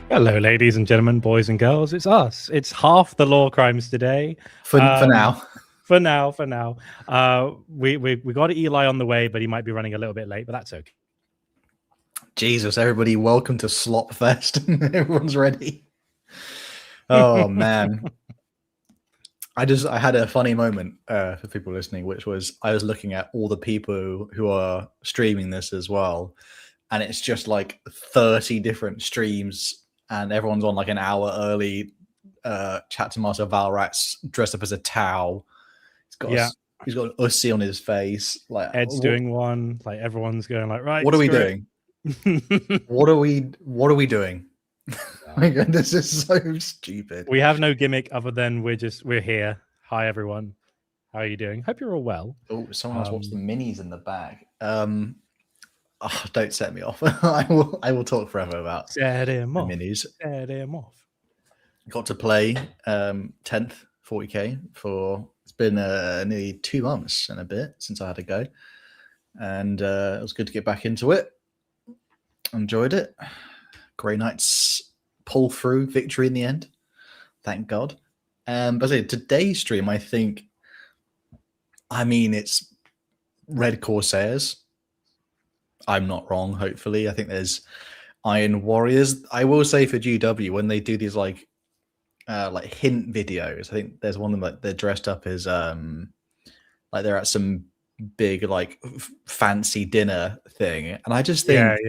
Hello, ladies and gentlemen, boys and girls. It's us. It's half the LoreCrimes today. For now. For now. We got Eli on the way, but he might be running a little bit late, but that's okay. Jesus, everybody, welcome to Slop Fest. Everyone's ready. Oh man. I had a funny moment for people listening, which was I was looking at all the people who are streaming this as well, and it's just like 30 different streams, and everyone's on like an hour early. Chapter Master Valrat's dressed up as a Tau. He's got an Ussy on his face. Like Ed's doing one. Like everyone's going like, right. What are we doing? What are we doing? My God, this is so stupid. We have no gimmick other than we're here. Hi everyone. How are you doing? Hope you're all well. Oh, someone else watched the minis in the bag. Don't set me off. I will talk forever about set him off. Minis. Set him off. Got to play 10th 40k for it's been nearly 2 months and a bit since I had to go, and it was good to get back into it. Enjoyed it. Grey Knights pull through victory in the end, thank God. But today's stream, I mean it's Red Corsairs. I'm not wrong, hopefully. I think there's Iron Warriors. I will say for GW, when they do these like hint videos, I think there's one of them like they're dressed up as like they're at some big like fancy dinner thing, and I just think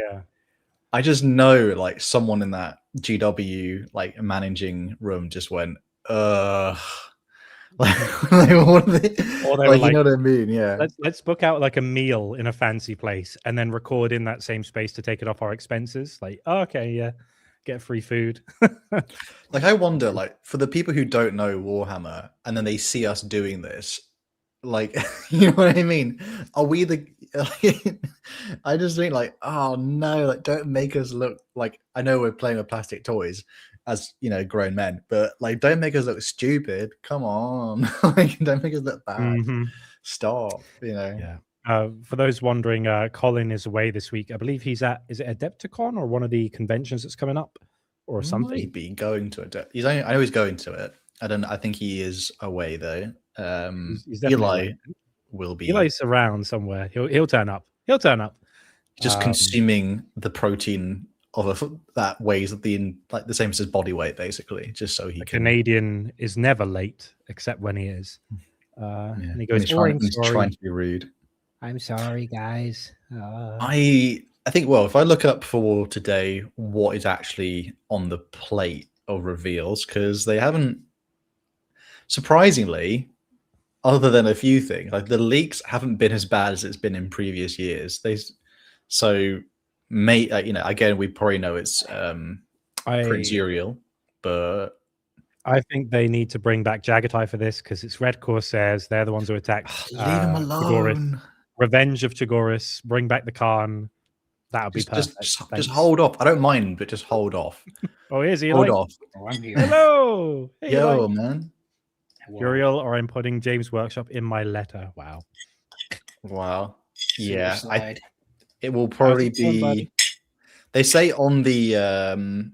I just know like someone in that GW like managing room just went like what are they, or they like, you know what I mean? Yeah. Let's book out like a meal in a fancy place and then record in that same space to take it off our expenses. Like, oh, okay, yeah, get free food. Like I wonder, like for the people who don't know Warhammer and then they see us doing this, like you know what I mean? Are we the? I just think like, oh no, like don't make us look like. I know we're playing with plastic toys, as you know, grown men, but like don't make us look stupid. Come on, like don't make us look bad. Mm-hmm. Stop, you know. Yeah. For those wondering, Colin is away this week. I believe he's at is it Adepticon or one of the conventions that's coming up, or something. Maybe going to it. I know he's going to it. I think he is away though. He's Eli will be. Eli's around somewhere. He'll turn up. He'll turn up. Just consuming the protein of that weighs the same as his body weight, basically, just so he can. Canadian is never late except when he is. And he goes, he's trying to be rude. I'm sorry, guys. I think, well, if I look up for today what is actually on the plate of reveals, because they haven't, surprisingly, other than a few things, like the leaks haven't been as bad as it's been in previous years. Again, we probably know it's Prince Uriel, but I think they need to bring back Jagatai for this because it's Red Corsairs. They're the ones who attacked. Leave him alone. Chigoris. Revenge of Chigoris. Bring back the Khan. That would be perfect. Just hold off. I don't mind, but just hold off. Oh, here's Eli. Hold off. Oh, I'm here. Hello. Hey, yo, Eli. Man. Uriel, or I'm putting James Workshop in my letter. Wow. Yeah. It will probably be. They say on the damn,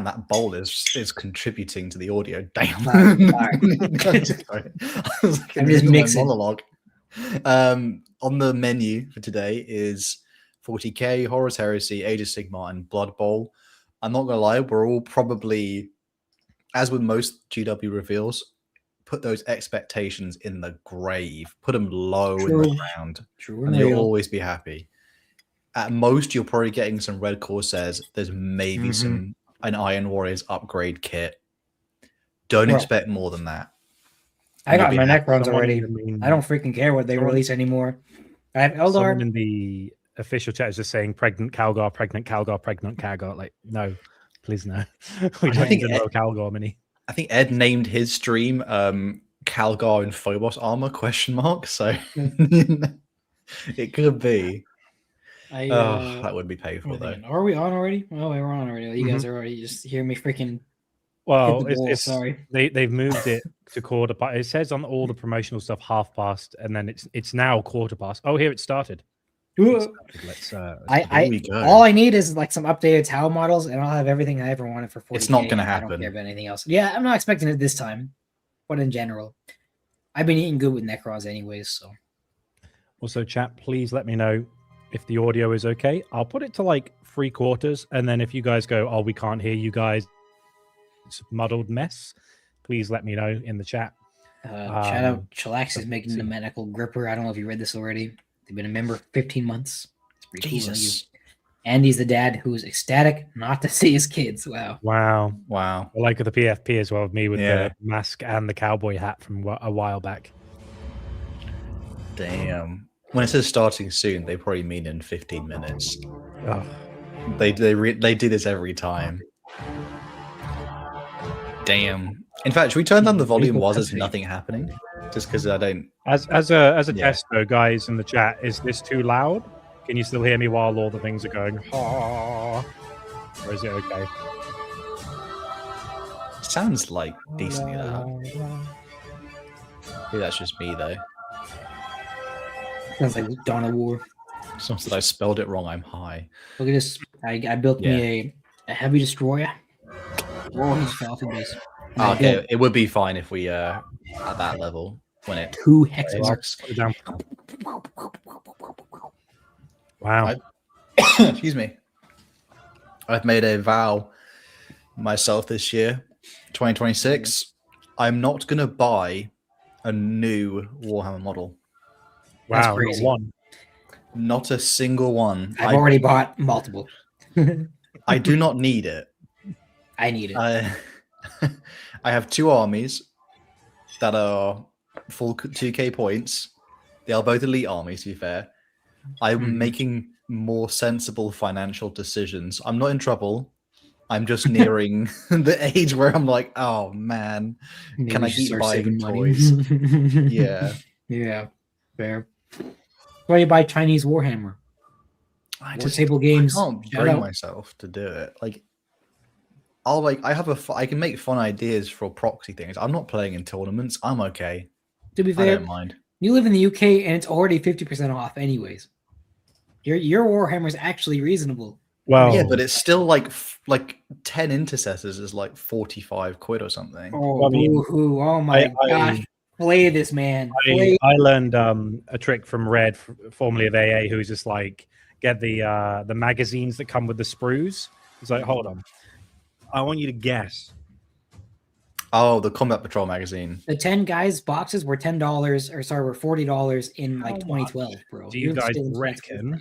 that bowl is contributing to the audio. Damn. I'm just mixing monologue. On the menu for today is 40k, Horus Heresy, Age of Sigmar, and Blood Bowl. I'm not gonna lie, we're all probably, as with most GW reveals, put those expectations in the grave, put them low in the ground, and you'll always be happy. At most, you're probably getting some Red Corsairs. There's maybe an Iron Warriors upgrade kit. Don't expect more than that. I got my Necrons already. I don't freaking care what they release anymore. I have Eldar. Someone in the official chat is just saying pregnant Calgar, pregnant Calgar, pregnant Calgar. Like, no, please no. We don't need no Calgar mini. I think Ed named his stream Calgar and Phobos armor ? So it could be. That would be painful though. Are we on already? Oh, we're on already. You guys are already just hearing me freaking. Well, sorry. They've moved it to quarter past. It says on all the promotional stuff 1/2 past, and then it's now 1/4 past. Oh, here it started. Let's all I need is like some updated tower models, and I'll have everything I ever wanted for 40K. It's not going to happen. I don't care about anything else. Yeah, I'm not expecting it this time, but in general, I've been eating good with Necrons anyways. So, also, chat, please let me know if the audio is okay. I'll put it to like 3/4, and then if you guys go, "Oh, we can't hear you guys," it's a muddled mess. Please let me know in the chat. Shout out, Chillax is making the medical gripper. I don't know if you read this already. They've been a member for 15 months. It's pretty cool. Andy's the dad who's ecstatic not to see his kids. Wow. I like the PFP as well of me with the mask and the cowboy hat from a while back. Damn. When it says starting soon, they probably mean in 15 minutes. Oh. They do this every time. Damn. In fact, should we turn down the volume while there's nothing happening? Just because I don't. As a test though, guys in the chat, is this too loud? Can you still hear me while all the things are going? Or is it okay? Sounds like decently loud. Maybe that's just me though. Sounds like Dawn of War. Someone said I spelled it wrong. I'm high. Look at this. I built me a heavy destroyer. Oh, he's fell off the base. Okay, it would be fine if we at that level when it 2 hex marks. Wow. Excuse me. I've made a vow myself this year, 2026. I'm not gonna buy a new Warhammer model. Wow, that's crazy. Not a single one. I've already bought multiple. I do not need it. I need it. I have 2 armies that are full 2k points. They are both elite armies, to be fair. I'm making more sensible financial decisions. I'm not in trouble. I'm just nearing the age where I'm like, oh man, Maybe can I keep buying toys? Yeah, fair. Why you buy Chinese Warhammer? Table games. I can't bring myself to do it. Like, I can make fun ideas for proxy things. I'm not playing in tournaments. I'm okay. To be fair, I don't mind. You live in the UK and it's already 50% off, anyways. Your Warhammer is actually reasonable. Well, yeah, but it's still like 10 intercessors is like 45 quid or something. Oh, I mean, oh my gosh. Play this, man. I learned a trick from Red, formerly of AA, who's just like, get the magazines that come with the sprues. He's like, hold on. I want you to guess. Oh, the Combat Patrol magazine. The 10 guys boxes were $10, or sorry, were $40 in like 2012, bro. Do you guys reckon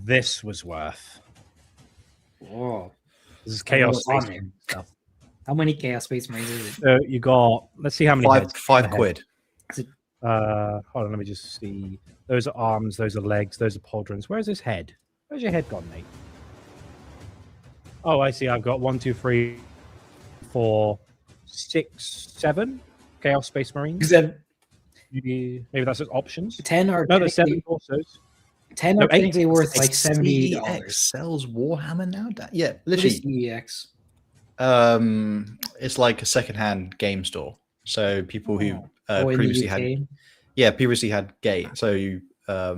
this was worth? Oh, this is Chaos Space Marine stuff. How many Chaos Space Marines is it? You got. Let's see how many. Five quid. Hold on, let me just see. Those are arms. Those are legs. Those are pauldrons. Where's his head? Where's your head gone, mate? Oh, I see. I've got 1, 2, 3, 4, 6, 7 Chaos Space Marines. Maybe that's just options. 10 are no, there's 7 torsos. 10 are technically worth like $70. CEX sells Warhammer now. Yeah, literally. CEX. It's like a secondhand game store. So people who previously had game. So you a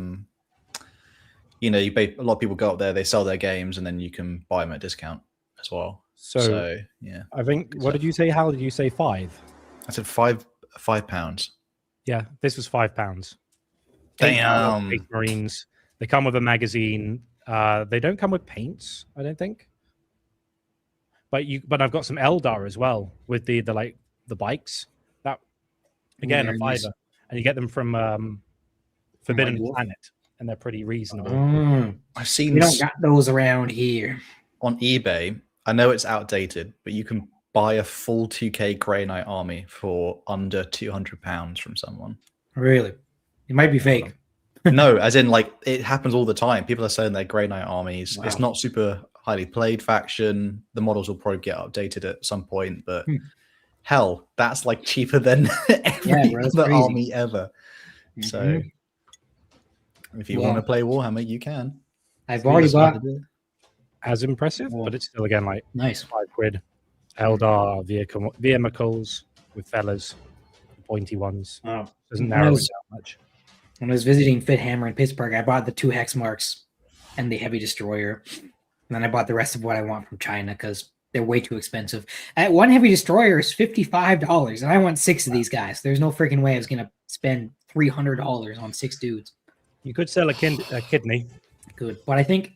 lot of people go up there, they sell their games, and then you can buy them at a discount as well. So yeah, I think. What did you say? How did you say 5? I said £5. Yeah, this was £5. Damn. Space Marines. They come with a magazine. They don't come with paints, I don't think. But I've got some Eldar as well with the bikes. That again a $5, and you get them from Forbidden Planet, and they're pretty reasonable. I've seen. We don't got those around here. On eBay, I know it's outdated, but you can buy a full 2K Grey Knight army for under £200 from someone. Really? It might be fake. No, as in like it happens all the time. People are selling their Grey Knight armies. Wow. It's not super highly played faction. The models will probably get updated at some point, but hell, that's like cheaper than every other army ever. So if you want to play Warhammer, you can. I've already bought. As impressive, but it's still again like nice £5. Eldar vehicles with fellas, pointy ones. Oh. Doesn't narrow it down much. When I was visiting Fithammer in Pittsburgh, I bought the 2 hex marks and the heavy destroyer. And then I bought the rest of what I want from China because they're way too expensive. One heavy destroyer is $55, and I want 6 of these guys. There's no freaking way I was going to spend $300 on 6 dudes. You could sell a kidney. Good. But I think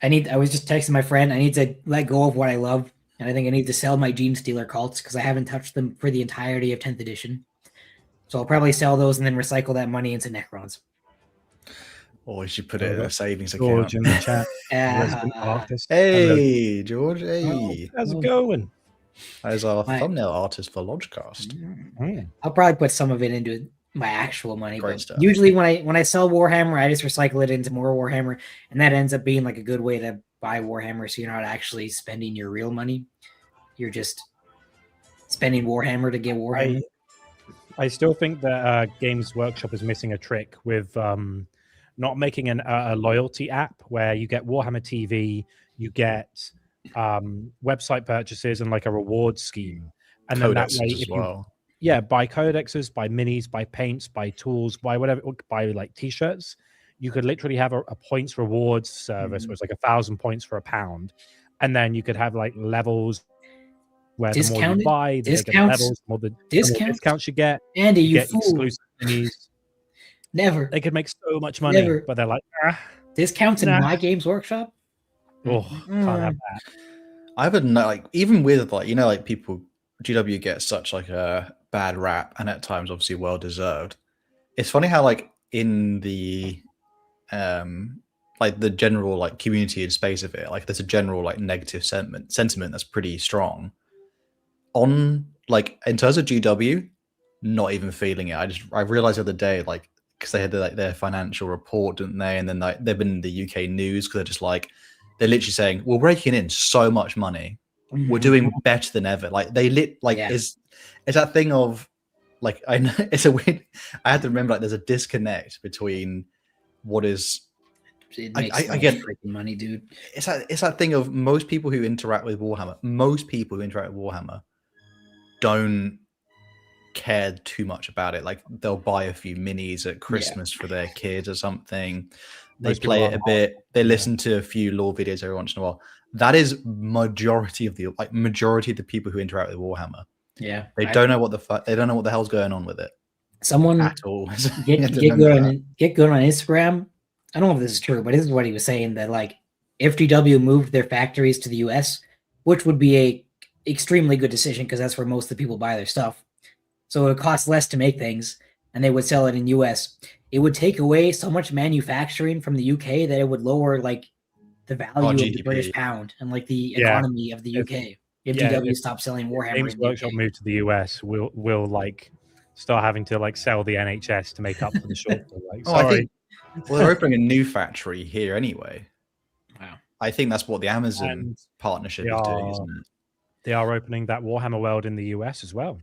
I was just texting my friend. I need to let go of what I love. And I think I need to sell my Gene Stealer cults because I haven't touched them for the entirety of 10th edition. So I'll probably sell those and then recycle that money into Necrons. Or you should put it in a savings George account. in the chat. Hey, George. Hey. How's it going? As our thumbnail artist for Lodgecast. I'll probably put some of it into my actual money. Great But stuff. usually when I sell Warhammer, I just recycle it into more Warhammer. And that ends up being like a good way to buy Warhammer. So you're not actually spending your real money. You're just spending Warhammer to get Warhammer. I still think that Games Workshop is missing a trick with not making a loyalty app where you get Warhammer TV, you get website purchases and like a reward scheme. And then that way, if you buy codexes, buy minis, buy paints, buy tools, buy whatever, buy like t-shirts, you could literally have a points rewards service where it's like 1,000 points for £1. And then you could have like levels where the more you buy, the bigger levels, the more discounts you get. Andy, you get fool. Exclusive minis. Never. They could make so much money, but they're like, discounts in my Games Workshop? Oh, can't have that. I would know, like, even with like, like people, GW gets such like a bad rap, and at times obviously well deserved. It's funny how like in the like the general like community and space of it, like there's a general like negative sentiment that's pretty strong. On like in terms of GW, not even feeling it. I realized the other day, like, because they had their financial report, didn't they? And then like they've been in the UK news because they're just like, they're literally saying, we're raking in so much money, we're doing better than ever. Like it's that thing of like, I know it's a weird, I had to remember like there's a disconnect between what is I get freaking money, dude. It's that thing of most people who interact with Warhammer don't care too much about it. Like they'll buy a few minis at Christmas for their kids or something. They play it a bit. They listen to a few lore videos every once in a while. That is majority of the people who interact with Warhammer. Yeah, they don't know what the hell's going on with it. Someone at all. get good on Instagram. I don't know if this is true, but this is what he was saying, that like if GW moved their factories to the US, which would be a extremely good decision because that's where most of the people buy their stuff. So it would cost less to make things and they would sell it in US. It would take away so much manufacturing from the UK that it would lower like the value of the British pound and like the economy of the UK. If GW stopped selling Warhammer, Games Workshop moved to the US, we'll like start having to like sell the NHS to make up for the shortfall. Like, sorry. They're opening a new factory here anyway. Wow. I think that's what the Amazon partnership is doing, isn't it? They are opening that Warhammer world in the US as well.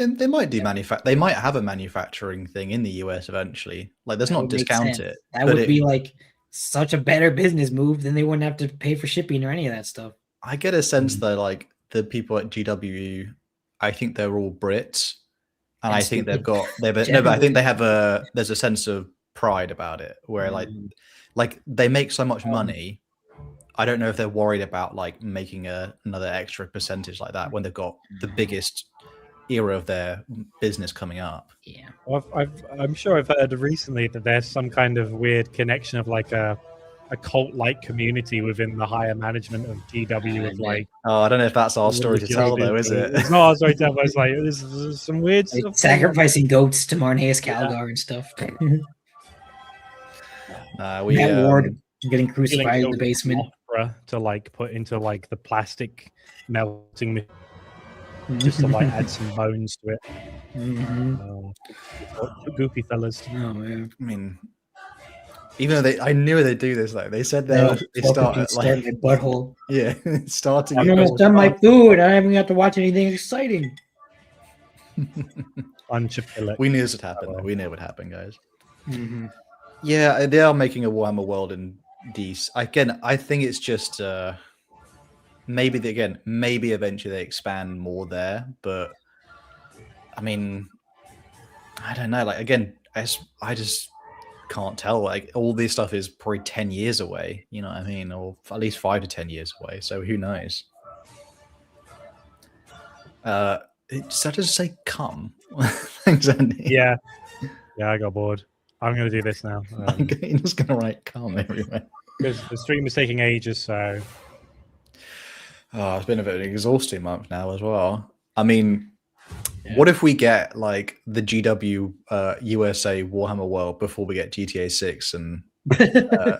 And they might do they might have a manufacturing thing in the US eventually. Like, let's not discount it. That would be like such a better business move. Then they wouldn't have to pay for shipping or any of that stuff. I get a sense that like the people at GW, I think they're all Brits, and I think I think they have there's a sense of pride about it where like they make so much money. I don't know if they're worried about like making another extra percentage like that when they've got the biggest era of their business coming up. Yeah, I'm sure I've heard recently that there's some kind of weird connection of like a cult-like community within the higher management of GW of like. Oh, I don't know if that's our story to tell though, is it? It's not our story to tell, but it's like there's some weird stuff. Sacrificing goats to Marneus Calgar and stuff. Ward getting crucified in the basement to like put into like the plastic melting just to like add some bones to it. Goofy fellas. Oh man. I mean, even though I knew they do this, like they said they start at like my butthole. Yeah, starting. I'm almost done my food. I haven't got to watch anything exciting. We knew this would happen. Though. We knew it would happen, guys. Yeah, they are making a Warhammer world in DC. Again, I think it's just maybe eventually they expand more there, but I mean, I don't know. Like again, I just can't tell. Like all this stuff is probably 10 years away. You know what I mean, or at least 5 to 10 years away. So who knows? Does that just say come? Thanks, Andy. Yeah, I got bored. I'm going to do this now. I'm just going to write come everywhere. Because the stream is taking ages, so... Oh, it's been a bit of an exhausting month now as well. I mean, what if we get like the GW USA Warhammer World before we get GTA 6? And I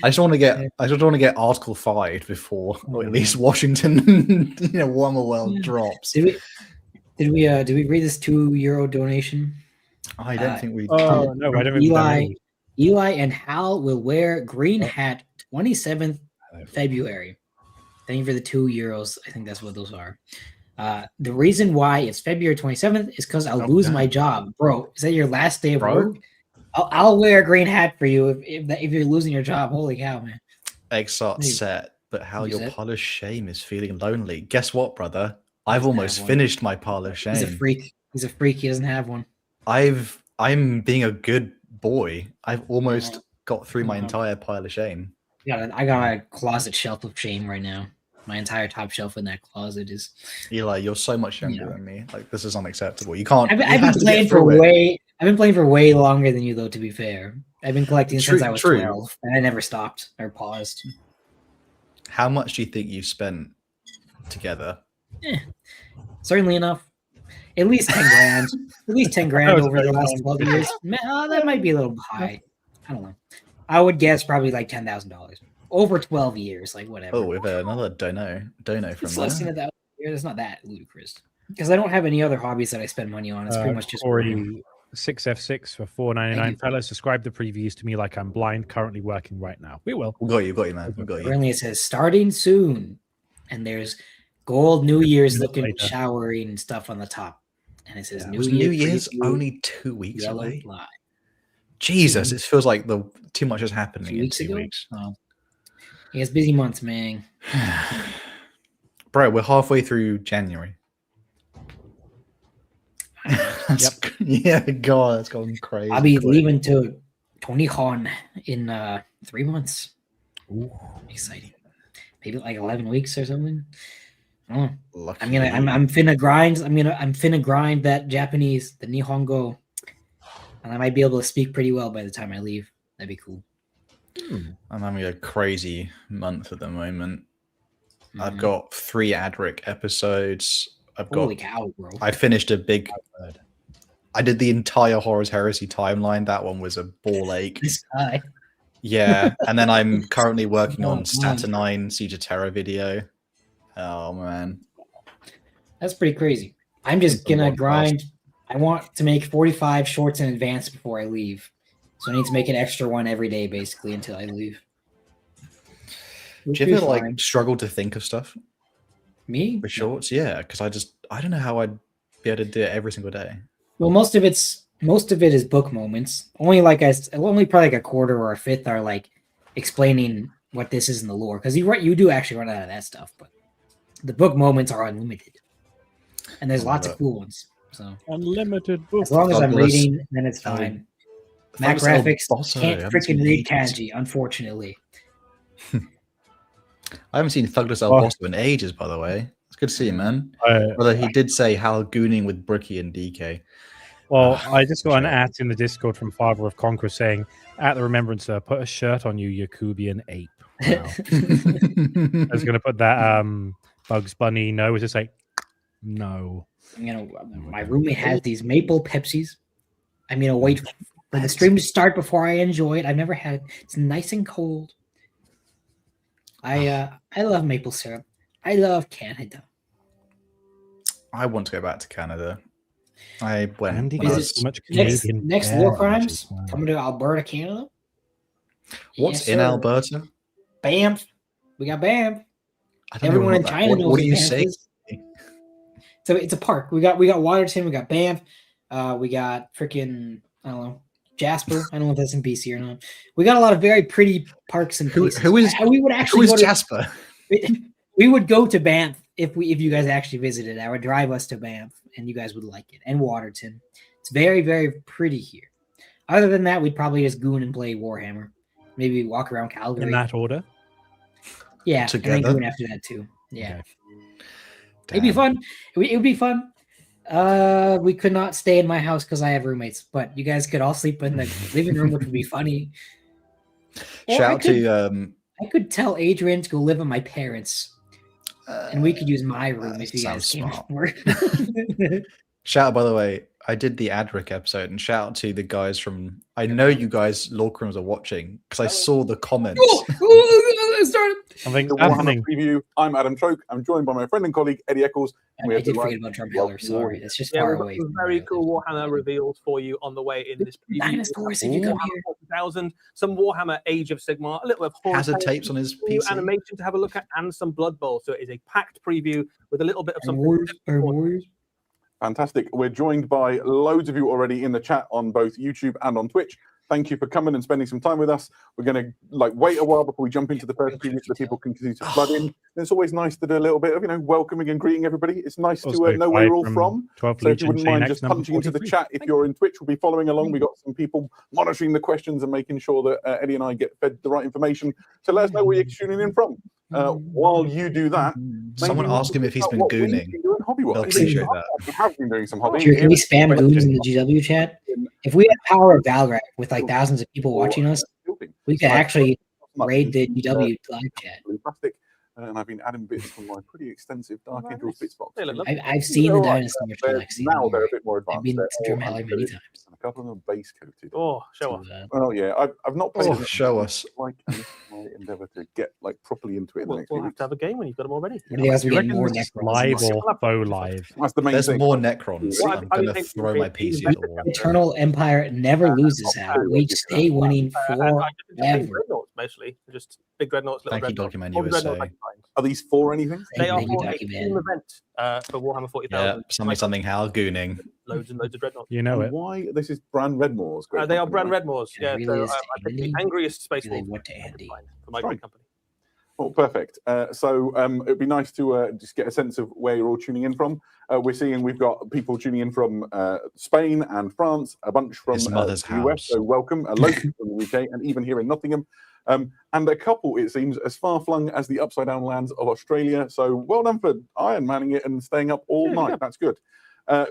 just want to get Article 5 before, or at least Washington, Warhammer World drops. Did we read this €2 donation? I don't think we. Oh no, I don't. Eli and Hal will wear green hat 27th February. Thank you for the €2. I think that's what those are. The reason why it's February 27th is because I'll lose my job, bro. Is that your last day of work? I'll wear a green hat for you if you're losing your job. Holy cow, man! Exart set, but how your pile of shame is feeling lonely. Guess what, brother? I've almost finished my pile of shame. He's a freak. He's a freak. He doesn't have one. I'm being a good boy. I've almost got through my entire pile of shame. Yeah, I got a closet shelf of shame right now. My entire top shelf in that closet is. Eli, you're so much younger than me. Like this is unacceptable. You can't. I've been playing for way longer than you, though. To be fair, I've been collecting since I was 12, and I never stopped or paused. How much do you think you've spent together? Certainly enough. At least 10 grand. At least 10 grand over the last 12 years. That might be a little high. I don't know. I would guess probably like $10,000 over 12 years, like whatever. Oh, with another dono from it's less than $1,000. It's not that ludicrous because I don't have any other hobbies that I spend money on. It's pretty much just 6F6 for $4.99. Fellas, subscribe the previews to me like I'm blind. Currently working right now. We will. We got you, man. We got you. Currently, it says starting soon, and there's gold New Year's looking showering and stuff on the top, and it says New Year's only 2 weeks away. Jesus, it feels like too much is happening in 2 weeks. Oh. He has busy months, man. Bro, we're halfway through January. Yeah, God, that's going crazy. I'll be leaving to Tony Khan in 3 months. Ooh, exciting! Maybe like 11 weeks or something. I don't know. I'm finna grind. I'm finna grind that Japanese, the Nihongo, and I might be able to speak pretty well by the time I leave. That'd be cool. I'm having a crazy month at the moment. I've got 3 Adric episodes. Holy cow, bro! I finished I did the entire Horus Heresy timeline. That one was a ball ache. This guy. Yeah, and then I'm currently working on Stata 9 Siege of Terror video. Oh man, that's pretty crazy. I'm just gonna grind. I want to make 45 shorts in advance before I leave, so I need to make an extra one every day, basically, until I leave. Do you ever struggle to think of stuff? Me? With shorts? Yeah, because I don't know how I'd be able to do it every single day. Well, most of it is book moments. Only probably like a quarter or a fifth are like explaining what this is in the lore, because you do actually run out of that stuff, but the book moments are unlimited, and there's lots of cool ones. So unlimited books. As long as I'm reading, then it's fine. Mac Graphics can't freaking read kanji, unfortunately. I haven't seen Thugdus Albosto in ages, by the way. It's good to see you, man. Although he did say how gooning with Brookie and DK. Well, I just got an at in the Discord from Father of Conqueror saying, at the Remembrancer, put a shirt on you, Yakubian ape. Wow. I was going to put that Bugs Bunny no. It's just like, no. My roommate has these maple Pepsis. I'm going to wait for the stream to start before I enjoy it. I've never had it. It's nice and cold. I love maple syrup. I love Canada. I want to go back to Canada. I went next LoreCrimes coming to Alberta, Canada. What's in Alberta? Banff. We got Banff. Everyone in China knows what do you say? So it's a park. We got Waterton. We got Banff. We got freaking Jasper. I don't know if that's in BC or not. We got a lot of very pretty parks and places. Who is Jasper? We would go to Banff if you guys actually visited. I would drive us to Banff, and you guys would like it. And Waterton. It's very, very pretty here. Other than that, we'd probably just goon and play Warhammer. Maybe walk around Calgary. In that order? Yeah, Together? and then goon after that too. Yeah. Okay. It'd be fun. It would be fun. We could not stay in my house because I have roommates, but you guys could all sleep in the living room, which would be funny. Or Shout out to I could tell Adrian to go live with my parents, and we could use my room if you guys came over. shout out, by the way, I did the Adric episode, and shout out to the guys from. I know you guys, LoreCrimes, are watching because I saw the comments. Something's The Warhammer happening. preview. I'm Adam Troke. I'm joined by my friend and colleague Eddie Eccles. I did forget about Drumheller. Sorry, it's just far we've got away. some very cool Warhammer reveals for you on the way in this preview. Dinosaurs, if you come Warhammer here. 40,000, some Warhammer Age of Sigmar, a little bit of Horus Hazard Heresy, tapes on his new PC. animation to have a look at, and some Blood Bowl. So it is a packed preview with a little bit of something. Warriors. Fantastic. We're joined by loads of you already in the chat on both YouTube and on Twitch. Thank you for coming and spending some time with us. We're going to wait a while before we jump into the first preview so that people can continue to flood in. And it's always nice to do a little bit of welcoming and greeting everybody. It's nice to know where you're all from. 12 So if you Legion, wouldn't mind chain just X number punching into the 43. chat, if you're in Twitch, we'll be following along. We've got some people monitoring the questions and making sure that Eddie and I get fed the right information. So let us know where you're tuning in from. While you do that, Someone maybe ask him if he's been what we've gooning. been doing hobby-wise. They'll appreciate that. We have been doing some hobby. Sure, can we spam goons in the GW chat? If we had power of Valgrind with thousands of people watching us, we could actually raid the GW live chat. Blue plastic, and I've been adding bits from my pretty extensive Dark Angels bits box. They look lovely. I've seen the dinosaur collection. Now they're a bit more I've advanced. been They're to all Drumheller many times. and a couple of them are base coated. Oh, show off. Well, yeah, I've not played Oh, show us. my endeavour to get properly into it in the next We'll few have weeks. to have a game when you've got them all ready. What do you guys You get reckon more this is Necrons? live or faux live? That's the main There's thing. more Necrons. Well, I'm going to throw my PC at the wall. Eternal Empire never loses out. We stay winning forever. Dreadnoughts, mostly. Just big dreadnoughts, little Thank you, dreadnoughts. Document All the dreadnoughts USA. I can find. Are these for anything? They are Thank you, for a Document. team event for Warhammer 40,000. Yeah, something, Hal gooning. Loads and loads of dreadnoughts. You know And it. why? This is Bran Redmore's. great They are company, Brand right? Redmoors. Yeah, Yeah, really so is I picked the Andy. angriest space Really wolf what to I could Andy. find for my Right. great company. Oh, perfect. So it'd be nice to just get a sense of where you're all tuning in from. We're seeing we've got people tuning in from Spain and France, a bunch from His mother's the US, house. so welcome, a local from the UK, and even here in Nottingham. And a couple, it seems, as far-flung as the upside down lands of Australia. So well done for Iron Manning it and staying up all night. That's good.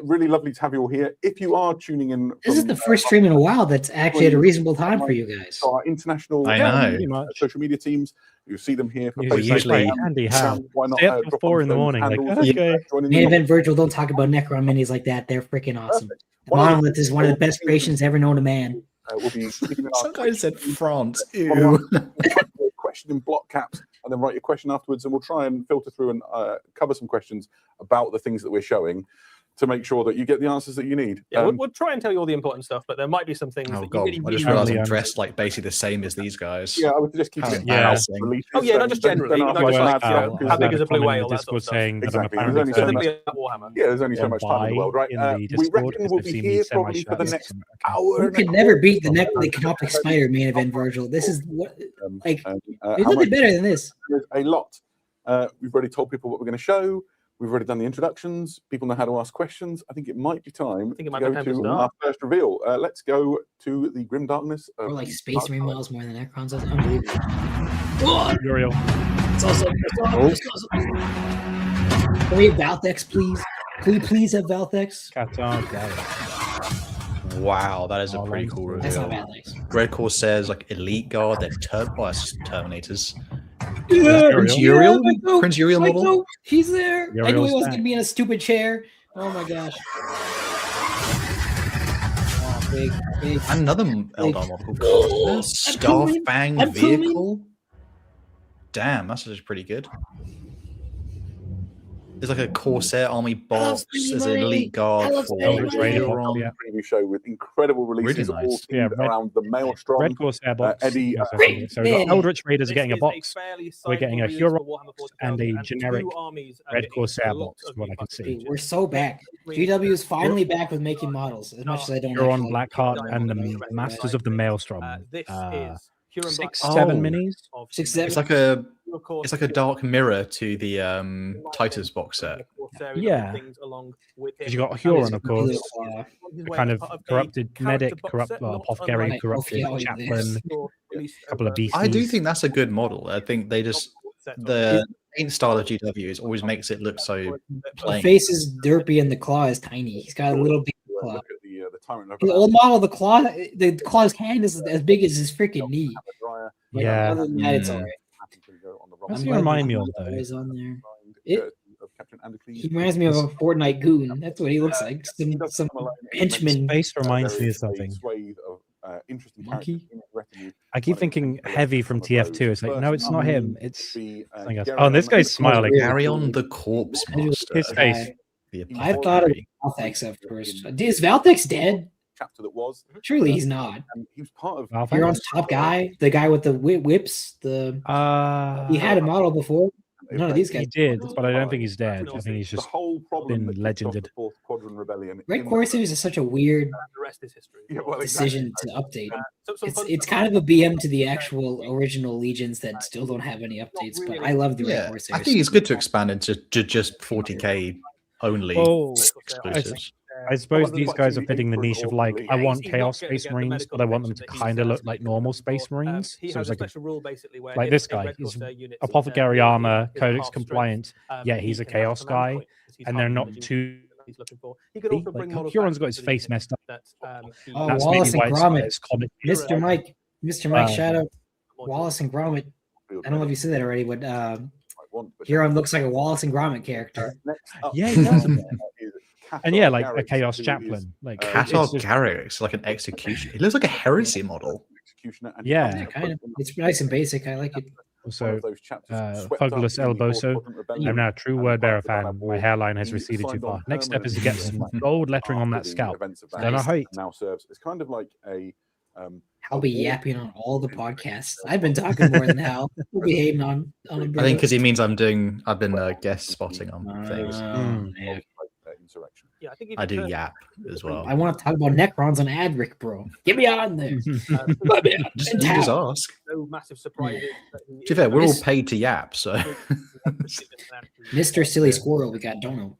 Really lovely to have you all here. If you are tuning in, This is the first stream in a while that's actually at a reasonable time for you guys. our international I know. Pretty much. social media teams. You see them here. For Usually, usually- Andy, how? Why not Stay up till drop 4 on in the some morning, like, handles okay. and join in Main the- event Virgil, don't talk about Necron minis like that. They're freaking awesome. Perfect. The Monolith is one of the best creations ever known to man. We'll be keeping an eye Some guy said France. Follow Ew. up, write your question in block caps, and then write your question afterwards, and we'll try and filter through and cover some questions about the things that we're showing to make sure that you get the answers that you need. Yeah, we'll try and tell you all the important stuff, but there might be some things Oh that you god, really, I really just really realised I'm don't- dressed like basically the same as these guys. Yeah, I would just keep it. Yeah. Releases, Oh, yeah, not just generally, then not after just I like, have you know, to- how big is a blue comment in whale, the that sort of Discord stuff. saying that Exactly. I'm There's only so apparently much- Specifically about Warhammer. Yeah, there's only so Or much time in the world, right? in the We Discord, reckon because we'll they've be seen me here semi probably for the shirts. next Okay. hour. You and a can never quarter. beat the Canoptic Spider main event, Virgil. This is what like How there's nothing much- better than this. There's a lot. We've already told people what we're going to show. We've already done the introductions. People know how to ask questions. I think it might be time think it might to be go time to to start. our first reveal. Let's go to the grim darkness. Or Of like the Space Dark Marine Side. models more than Necrons. That's unbelievable. Oh, Uriel. it's awesome. It's awesome. It's awesome. Can we have Valthex, please? Can we please have Valthex? Qatar, Gary. Wow, that is a Oh, pretty that's- cool That's not reveal. Valthex. Red Corsairs, like Elite Guard, they're Terminators. Yeah, Prince Uriel? Uriel? I know. Prince Uriel I model? know. He's there. I knew he Uriel's wasn't back. gonna be in a stupid chair. Oh my gosh. Oh, big. Another Eldar model called Oh, Corsairs. I'm coming. Starfang I'm coming. vehicle. Damn, that's just pretty good. There's like a Corsair army box. There's an Elite Guard love for Eldritch Raider box, Euron. yeah. Preview show with incredible releases Really all nice. themed Yeah, red- around the Maelstrom. Red Corsair box. Eddie, so Great we've got man. Eldritch Raiders are This getting a is box. fairly We're getting a sizable Hero release for Warhammer 40,000 and a two generic armies are Red getting Corsair a lot box, of what new I can fucking see. features. We're so back. GW is finally back with making models. As much as I don't. Huron, actually- Blackheart, and the Masters of the Maelstrom. This Uh, is Huron 6, Black 7 Oh. minis. of 6, 7. It's like a of course, it's like a dark mirror to the Titus box set. Corsairs Yeah. things along with him. Because you got Huron, of course, His a way kind as of part a corrupted character medic, box corrupt set, not apothecary, unlike corrupted Ophioi chaplain, released a couple of over- DCs. I do think that's a good model. I think they just the paint style of GWs always makes it look so The plain. face is derpy and the claw is tiny. He's got a little big claw. Look at the Tyrant of The old model, the claw's hand is as big as his freaking knee. But Yeah. other than that, it's alright. What's he remind me of, though? Is on there. He He reminds me of a Fortnite goon. That's what he looks like. Some henchman. Face reminds me of something. Monkey? I keep thinking Heavy from TF2. It's like, no, it's not him. It's something else. Oh, Oh, and this guy's smiling. Carry on the corpse master. His face. The I thought of apothecary. Valthex at first. Is Valthex dead? chapter that was. Surely he's not. And he was part of. Valthex? Huron's top guy, the guy with the whips. He had a model before. None of these guys. He did, but I don't think he's dead. I think he's The just whole problem been that kicked off legended. the Fourth Quadrant Rebellion. Red in the- Corsairs is such a weird The rest is history. Yeah, well, decision exactly. to update. Some It's kind of a BM to the actual original legions that still don't have any updates, but I love the Red Yeah, Corsairs. I think it's good to expand into just 40k only Oh, exclusives. I suppose these guys are fitting the niche of like, I want Chaos Space Marines, but I want them to kind of look like normal Space Marines. So it's like like this guy. He's Apothecary armor, Codex compliant, yet he's a Chaos guy, and they're not too. Like, Huron's got his face messed up. Oh, That's Wallace maybe and why Gromit. it's comic. Mr. Mike, shout out Wallace and Gromit. I don't know if you said that already, but Huron looks like a Wallace and Gromit character. Yeah, he does. And yeah, like a Chaos Chaplain. Like Catar Garrix, like an execution. He looks like a heresy model. Yeah. Yeah, kind of. It's nice and basic. I like it. Also, Fugulus Elboso. I'm now a true word bearer fan. My hairline has receded too far. Next step is to get some gold lettering on that scalp. Then I hate. Now serves. It's kind of like a. I'll be yapping on all the podcasts. I've been talking more than Hal. We'll be hating on I think because he means I've been guest spotting on things. Yeah. Insurrection. Yeah, I think I do yap as well. I want to talk about Necrons and Adric, bro. Get me on there. Just ask. No massive surprises. To be fair, we're all paid to yap, so Mr. Silly Squirrel, we got Dono.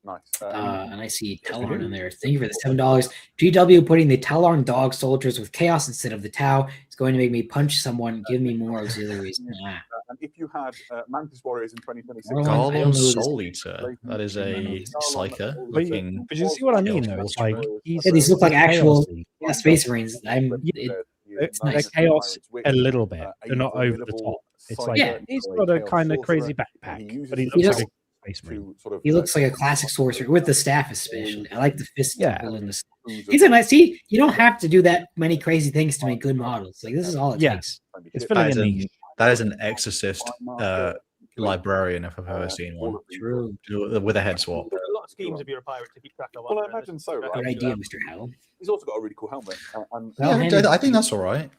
Nice. And I see Talon in there. Thank you for the $7. GW putting the Talon dog soldiers with chaos instead of the Tau is going to make me punch someone. Give me more auxiliaries. Nah. And if you had Mantis Warriors in 2026, I don't know Garland this. Soul Eater. That is a psyker looking. But you see what I mean, though? It's like Yeah, these look like actual chaosy. Space Marines. It's nice. They're chaos a little bit. They're not over the top. It's like Yeah. he's got a kind of crazy backpack, but he looks like a Space Marine. He looks like a classic sorcerer with the staff, especially. I like the fist Yeah. and the. He's a nice. See, you don't have to do that many crazy things to make good models. Like this is all it Yeah. takes. It's filling a niche. That is an exorcist librarian if I've ever seen one. True. With a head swap. There's a lot of schemes if you're a pirate to keep track of. Well, I imagine so, right? Good idea, Mr. Howell. He's also got a really cool helmet. And Yeah, I think that's all right.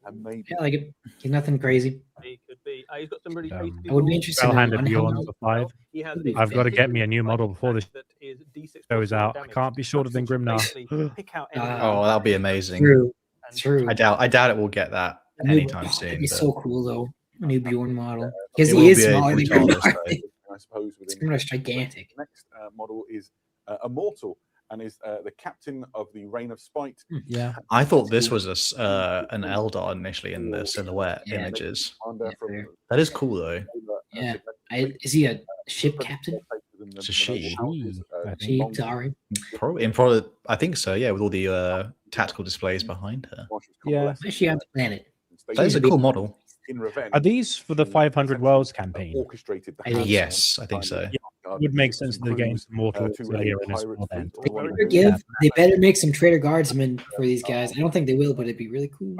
and maybe Yeah, like it. He's nothing crazy. He could be. He's got some really. I I would be interested in Well-handed on Bjorn how for 5. He has I've got to get me a new model before this that is D6 show is out. I damage. can't be shorter than Grimnar. Basically, pick out any Oh, that'll be amazing. True. and True. I doubt it will get that anytime That'd soon. be but so cool though. A new Bjorn model. Because it he will is be a smaller than brutalist, Grimnar. though. I suppose within Grimnar's gigantic. next model is Immortal and is the captain of the Reign of Spite. Yeah. I thought this was an Eldar initially in the silhouette Yeah. images. Commander Yeah, from fair. That is cool though. Yeah. Is he a ship captain? It's a she. I She, think. sorry. Probably, I think so. Yeah, with all the tactical displays behind her. Yeah. Why is she on the planet? That is a cool model. In revenge, Are these for the 500 Worlds campaign? orchestrated the I think so. Yes, I think so. Would make sense to the game's Mortal earlier in as well then. They better make some Trader Guardsmen for these guys. I don't think they will, but it'd be really cool.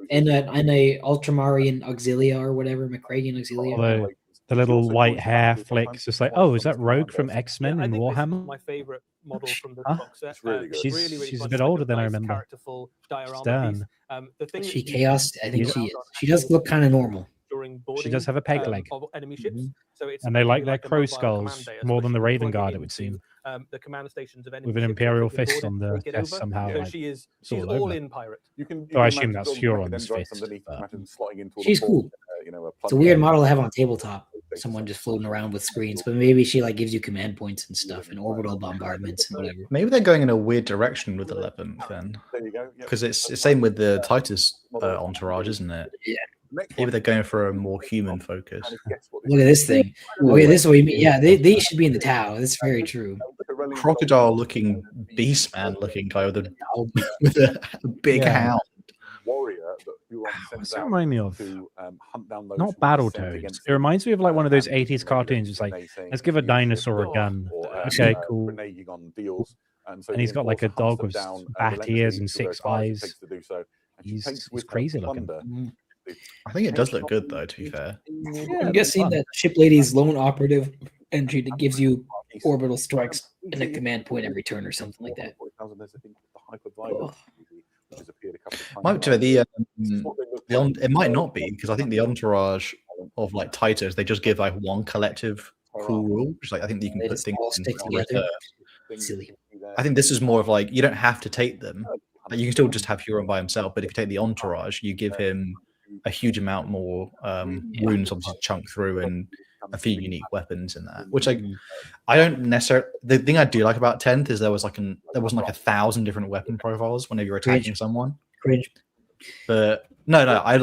And a Ultramarine Auxilia or whatever, McCragan Auxilia. Although the little white hair flicks, just like, oh, is that Rogue from X-Men in Warhammer? My favorite model from the Huh? box set. It's really good. She's a fun. bit It's older a than I nice, remember. characterful diorama Stern. piece. The thing Is that she you chaos? I think use she is. on She does look kind of normal. during She boarding, does have a peg leg. of enemy ships. So it's And they like really their a crow mobile skulls command day, more than the especially Raven plugging Guard, it into, would seem. the commander stations of enemy With an ships Imperial that they're fist boarding, on the they get chest over. somehow. So Like, she's all all over. in pirate. You can I assume that's Huron's Huron's fist, underneath, but- imagine slotting into She's a cool. you know, It's a weird model to have on tabletop. someone just floating around with screens, but maybe she like gives you command points and stuff and orbital bombardments and whatever. Maybe they're going in a weird direction with 11th then, There you go. because it's the same with the Titus entourage, isn't it? Yeah. Maybe they're going for a more human focus. Look at this thing. Oh yeah, this is what you mean. Yeah, they should be in the tower. That's very true. Crocodile-looking, beast-man-looking guy with a big hound. Warrior that Huron What's sends that out remind me of? to hunt down those Not who are sent Battletoads. against It reminds me of like one of those them. 80s cartoons. It's like, Donating let's give a usually dinosaur a to gun. or, Okay, cool. reneging on deals. So And he's the got like a Enforcer hunts dog them with down, bat relentlessly ears and to their 6 size it eyes. takes to do so. And she He's takes with her crazy looking. plunder. I think it does look good though, to be fair. I'm guessing that ship lady's lone operative entry that gives you orbital strikes and a command point every turn or something like that. It might not be, because I think the entourage of like Titus, they just give like one collective cool rule, which like I think you can They put just things all in stick together. Silly. I think this is more of like you don't have to take them. Like, you can still just have Huron by himself, but if you take the entourage, you give him a huge amount more runes, obviously to chunk through, and a few unique weapons in that. Which I don't necessarily. The thing I do like about 10th is there wasn't like 1,000 different weapon profiles whenever you're attacking someone. Cringe. But no, I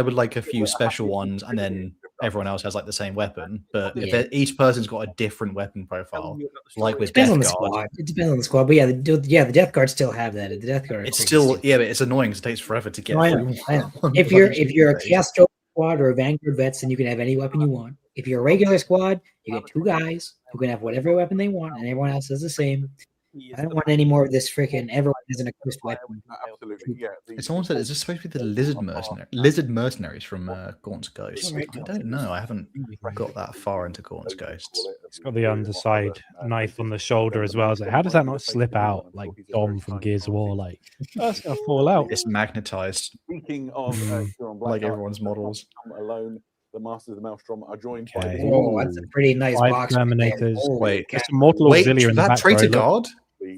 would like a few special ones, and then everyone else has like the same weapon. But if each person's got a different weapon profile, like with Depends on the Death Guard, squad. It depends on the squad, but yeah, the Death Guard still have that. The Death Guard. it's still but it's annoying because it takes forever to get. I know. If you're a Chaos squad or a Vanguard vets, then you can have any weapon you want. If you're a regular squad, you get 2 guys who can have whatever weapon they want, and everyone else does the same. I don't want any more of this freaking everyone has an accursed weapon. Absolutely, yeah. It's almost like, is this supposed to be the lizard mercenaries from Gaunt's Ghost? I don't know. I haven't got that far into Gaunt's Ghosts. It's got the underside knife on the shoulder as well. So how does that not slip out like Dom from Gears of War? Like, that's gonna fall out. It's magnetized. Speaking of like everyone's models. Alone, the Masters of the Maelstrom are joined by Okay. Oh, that's a pretty nice 5 box. Terminators. Wait, There's some mortal auxiliary in the that back. traitor row, look. guard?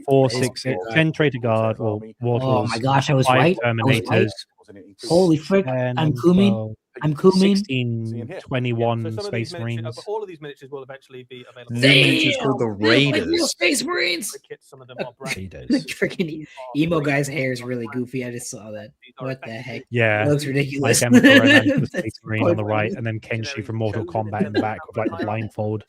4, 6, 8, 10 traitor guard. Well, mortals. Oh my gosh, I was 5 right. I was right. Terminators. Holy frick! 10, I'm Kumin. 12, I'm Kumin. 16, 21 So some of Space these miniatures, Marines. all of these miniatures will eventually be available. New miniatures called the Like real Raiders. Space Marines. The kits, some of them are brand Raiders. The freaking emo guy's hair is really goofy. I just saw that. What the heck? It Yeah. looks Like ridiculous. Emperor and the Space Marine on the right, and then Kenshi from Mortal Kombat in the back with like the blindfold.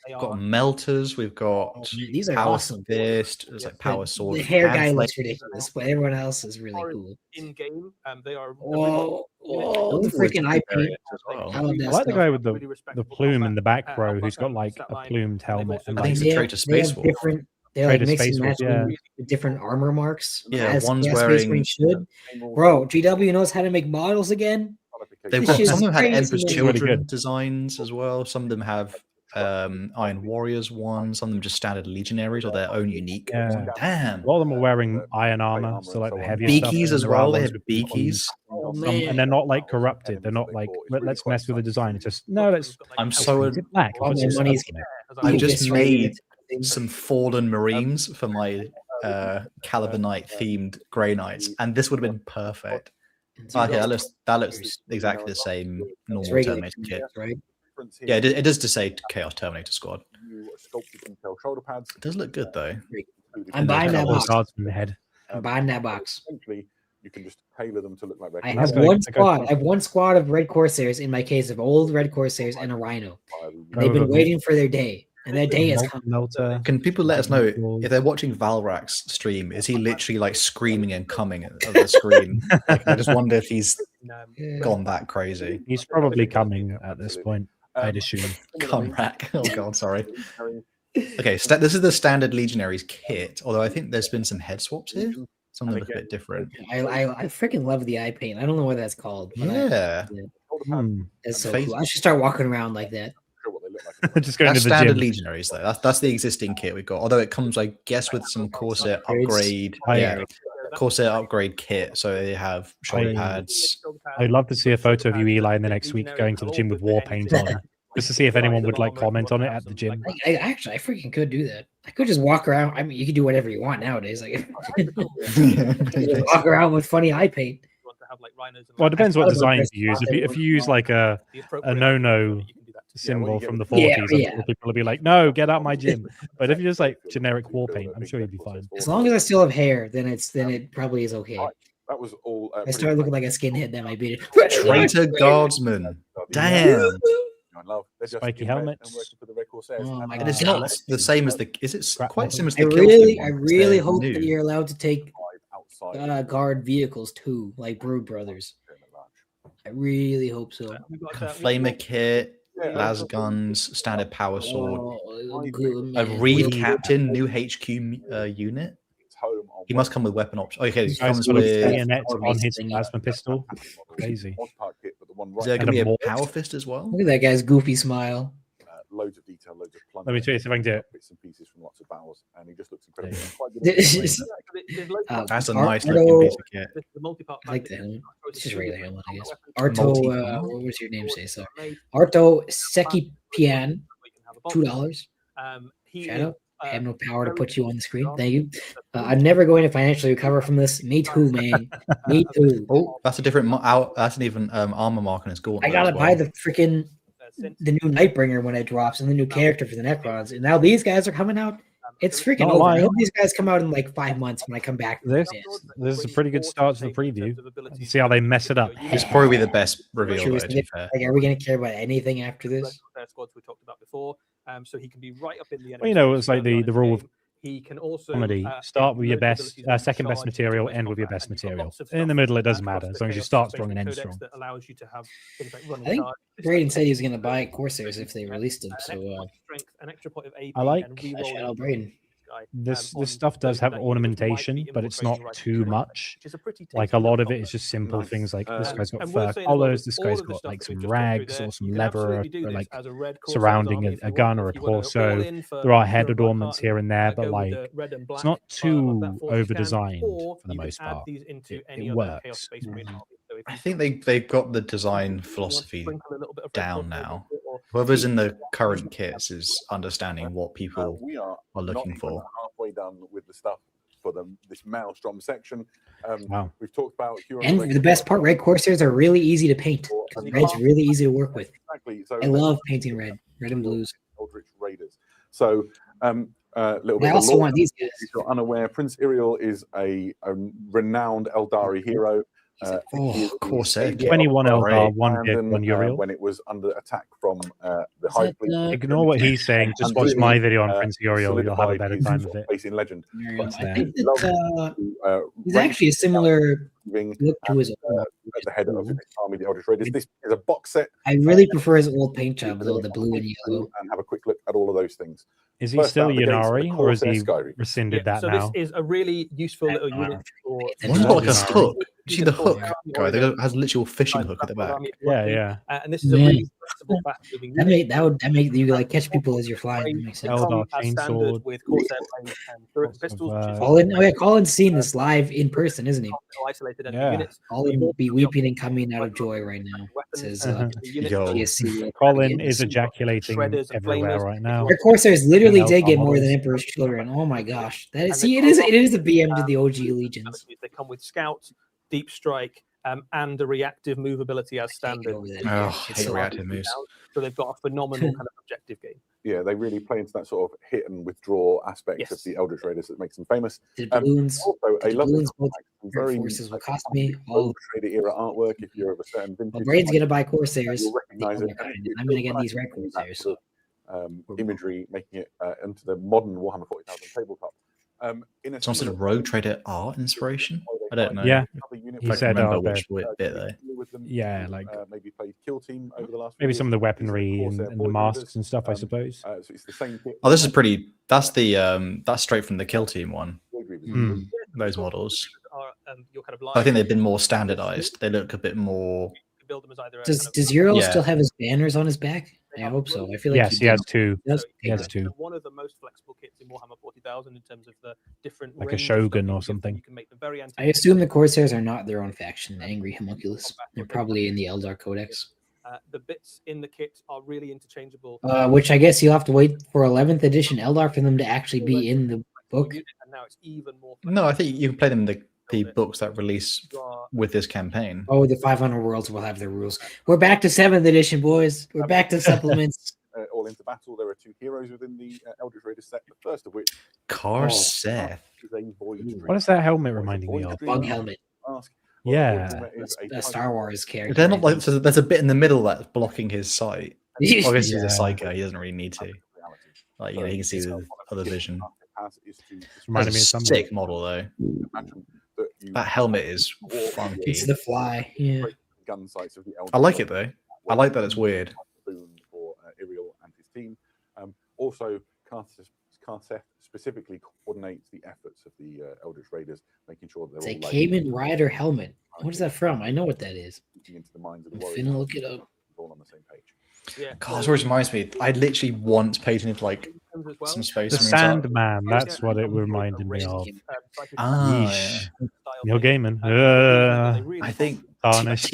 They We've got are melters. We've got These are Power awesome. Fist. There's like Power Sword. The hair guy Hand looks Flame. ridiculous, but everyone else is really cool. in game. They are. Whoa, whoa, the Those are freaking eye paint. variants as well. I love I that like the stuff. guy with the plume in the back row who's got like a plumed helmet. And I like, think They it's a have- traitor they have Space Wolf. different. They're like Traitor mixing Space and Wolf, matching with different armor marks. Yeah, as one's Space wearing- Marine should. Bro, GW knows how to make models again. They've This got shit's some of them had crazy. Emperor's It's really Children good. designs as well. Some of them have Iron Warriors ones. Some of them just standard Legionaries or their own unique. Yeah. ones. Damn. a lot of them are wearing iron armor, so like the heavier stuff. Beakies and as the well. round They ones have with the buttons. beakies. Oh, And they're not like corrupted. They're not like let's mess with the design. It's just no, let's. I'm so Is it black? All What's my this money's stuff in it? I Cool. just This made right. some fallen Marines for my Caliber Knight themed Grey Knights, and this would have been perfect. Okay, that looks exactly the same normal It's regular Terminator kit. right? Yeah, it does to say Chaos Terminator Squad. Shoulder pads. It does look good though. I'm buying that Couple of box. guards in the head. I'm buying that box. Essentially, you can just tailor them to look like I That's have good. one That goes squad. well. I have one squad of Red Corsairs in my case of old Red Corsairs and a Rhino. And they've Over been the- waiting for their day, and their day has Mel- come. Melter. Can people let us know if they're watching Valrak's stream? Is he literally like screaming and coming at the screen? Like, I just wonder if he's gone that crazy. He's probably coming at this point. I'd assume. Conrack. Oh god, sorry. Okay, this is the standard Legionaries kit. Although I think there's been some head swaps here. Some of them look a bit different. I freaking love the eye paint. I don't know what that's called. But Yeah. that's so Face- cool. I should start walking around like that. Just going That's to the standard gym. Legionaries though. That's the existing kit we've got. Although it comes, I guess, with some Corsair upgrade. Oh, Yeah, yeah. Corsair upgrade kit. So they have shoulder pads. I'd love to see a photo of you, Eli, in the next week going to the gym with war paint on, just to see if anyone would like comment on it at the gym. I freaking could do that. I could just walk around. I mean, you can do whatever you want nowadays. Like, just walk around with funny eye paint. want to have like rhinos and Well, it depends what thought about designs this you use. thought If you they use like a the appropriate- no-no you can do that. symbol from the 40s, Yeah, I'm sure yeah. people will be like, no, get out my gym. But if you're just like generic war paint, I'm sure you'd be fine. As long as I still have hair, then it probably is okay. Right. That was all. I start looking like a skinhead, that might be it. Traitor Guardsman. Damn. Spiky helmets. Oh my And it's God. not the same as the. Is it Scrap quite metal. similar to I the Kill Team really, one? I Because really they're hope new. that you're allowed to take outside. guard vehicles too, like Brood Brothers. I really hope so. Flamer kit, Yeah, las guns, standard power sword, Oh, good, a man. Reed Well, Captain, new HQ unit. It's home on He must come with weapon options. Okay, he Guys comes got a with. bayonet on his thingy. plasma pistol. Crazy. Is there And going to be a a morph. power fist as well? Look at that guy's goofy smile. Loads of detail, loads of plunder. Let me tell you if I can do it. Bits and pieces from lots of battles, and he just looks incredible. Yeah. Quite good at That's a Ar- nice Arto- looking piece of kit. I like the helmet. It's just regular helmet, I guess. Arto, what was your name say? So Arto Sekipian, $2. Shout out. I have no power to put you on the screen. Thank you. I'm never going to financially recover from this. Me too, man. Me too. Oh, that's a different. That's an even armor mark on his gauntlet. I gotta as buy well. the freaking the new Nightbringer when it drops and the new character for the Necrons. And now these guys are coming out. It's freaking Not over. I lying. hope these guys come out in like 5 months when I come back. from This this. is a pretty good start to the preview. See how they mess it up. It's probably the best reveal, Sure, though, is to be it- fair. Like, are we gonna care about anything after this? Squads we talked about before, so he can be right up in the. Well, you know, it's like the rule of He can also comedy. Start with your best, second best material, end with your best material. In the middle, it doesn't matter as long as you start strong and end strong. That allows you to have things like running I think guard, Braden said he was gonna buy Corsairs if they released them. So an extra point of AP I like- and shout re-rolling out Braden. guy, This on stuff does have that you ornamentation, might be but it's not infiltrating too right much. which is a pretty Like a tasty lot little of it is just simple Nice. things like this guy's got and fur worth saying as well collars, is this all guy's of the got stuff like that some we've just gone through rags there, or some you can leather or absolutely do this like as a red Corsairs surrounding army a if you gun want. or a If you wanna torso. all in for There are pure head black adornments party, here and there, go but with like the red and it's black not of too that 40 over scan, designed or for the you can most add part. these into It any other works. Chaos Space Marine army. So if I you think they've got the design want to philosophy sprinkle a little bit of red down Corsairs now. into it, or Whoever's in the see- current kits is understanding what people we are are looking not for. even halfway done with the stuff for this Maelstrom section. Wow. We've talked about Huron And Red the best part, red Corsairs are really easy to paint. and 'Cause red's really easy to work with. Exactly. So I love painting red and blues. Eldritch Raiders. So little I bit of also lore. want these guys. If you're unaware, Prince Iriel is a renowned Eldari hero. Oh, Corsair. 21 Eldar, one Bib, Brandon, one Uriel. when it was under attack from the High Fleet. Ignore what he's saying. Just And watch really, my video on Prince Uriel. You'll have a solidified better his time sort of of it. place in legend. I think that he's Rank actually a similar moving look to his at the head of this army, the Eldritch Raiders. This is a box set. I really prefer his old paint job though, the blue and yellow. And have a quick look at all of those things. Is he First still out the gates, the Yanari or has he Corsair Skyreapers. rescinded that so now? this is a really useful little unit for One's got like a Yanari. hook. You see the hook guy? That has a literal fishing hook at the back. Yeah, yeah. And this is a Man. really flexible, fast-moving unit. That would make you like catch people as you're flying. That makes sense. Eldar Come as chainsword. standard with Corsair blades and turret pistols, which is Colin's seen this live in person, isn't he? isolated enemy Yeah. units. Colin will be weeping and coming out of joy right now. Says Yo. GSC. Colin is ejaculating Shredders and everywhere flamers. right now. Their Corsairs literally And did get Eldar more than models. Emperor's Children. Oh my gosh. That And is, see, the it is a BM to the OG Legions. They come with scouts, deep strike, and a reactive move ability as standard. Over that. Oh, It's hate so- reactive moves. So they've got a phenomenal kind of objective game. Yeah, they really play into that sort of hit and withdraw aspect Yes. of the Eldritch Raiders that makes them famous. The balloons, Also, a the lovely balloons both some very forces will cost me all. Eldritch Raider era artwork. If you're of a certain vintage, Well, Braid's gonna buy Corsairs. you'll recognize Oh it. my God, I'm gonna get these red Corsairs. Sort of, imagery, making it into the modern Warhammer 40,000 tabletop. In a Some sort of Rogue Trader art inspiration? I don't know. Yeah. Unit He I where said, remember they're- which bit though. with them, Yeah, like maybe played Kill Team over the last. maybe few some of the years. weaponry Corsair and the Void masks Raiders, and stuff, I um, suppose. So it's the same kit. Oh, this is pretty. That's the that's straight from the Kill Team one. Void Reavers. Hmm. Those models. Are, your kind of I think they've been more standardized. They look a bit more. You build them as either a Does kind of- does Uriel Yeah. still have his banners on his back? I hope so. I feel like Yes, he has two. does. He has It's two. one of the most flexible kits in Warhammer 40,000 in terms of the different Like a range of Shogun stuff you or can give them. something. You can make them very I assume the Corsairs are not their own faction, the Angry Homunculus. They're probably in the Eldar Codex. The bits in the kit are really interchangeable. Which I guess you'll have to wait for 11th edition Eldar for them to actually be in the book. And now it's even more No, I think you can play them in the books that release with this campaign. Oh, the 500 Worlds will have their rules. We're back to 7th edition, boys. We're back to supplements. All into battle. There are 2 heroes within the Eldritch Raiders set. The first of which Corsair. is a Void Dreamer. What is that helmet reminding me of? Bug helmet. Yeah. A Star Wars character. They're not like so there's a bit in the middle that's blocking his sight. Yeah. Obviously, he's a psycho. He doesn't really need to. Like, you know, he can see the other vision. Reminded That's me a of something. sick model, though. That helmet is funky. It's the fly. Yeah. Gun sights of the I like it, though. I like that it's weird. For Iriel and his team. Also, Karseth specifically coordinates the efforts of the Eldritch Raiders, making sure that It's they're a all Cayman Rider helmet. What is that from? I know what that is. into the minds of the I'm warriors. finna look it up. All on the same page. Yeah. God, this always reminds me. I literally once painted like some space. The Sandman, that's what it reminded me of. Ah, Yeesh. Neil Gaiman. I think Tarnished.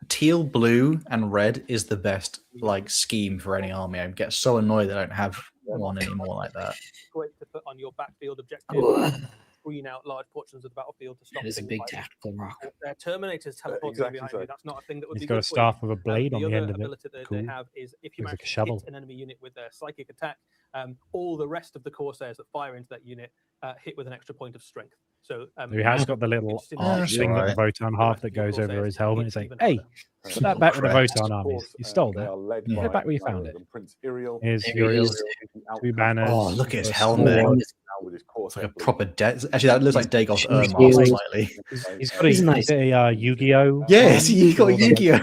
teal, blue, and red is the best like scheme for any army. I get so annoyed that I don't have one anymore like that. Great to put on your backfield objective. Ugh. Screen out large portions of the battlefield to stop That is a things big like tactical rock. Terminators teleporting exactly behind so. you. That's not a thing that would He's be got good a for you. staff with a blade on the other end of it. ability that they Cool. have is if you Looks like manage a to shovel. hit an enemy unit with a psychic attack, all the rest of the Corsairs that fire into that unit hit with an extra point of strength. So He has got the little it's in arch the thing that right. Votan half that goes over his helmet. It's like, hey, put that back with the Crest. Votan armies. You stole that. Yeah. Put it back where you found it. Prince Iriel. Here's There your it is. 2 banners. Oh, look at his a helmet. sword. With his It's like a proper actually, that looks like Dago's Huge Ermac shield. slightly. He's got a, He's nice. is it a Yu-Gi-Oh? Yes, arm? he got a Yu-Gi-Oh.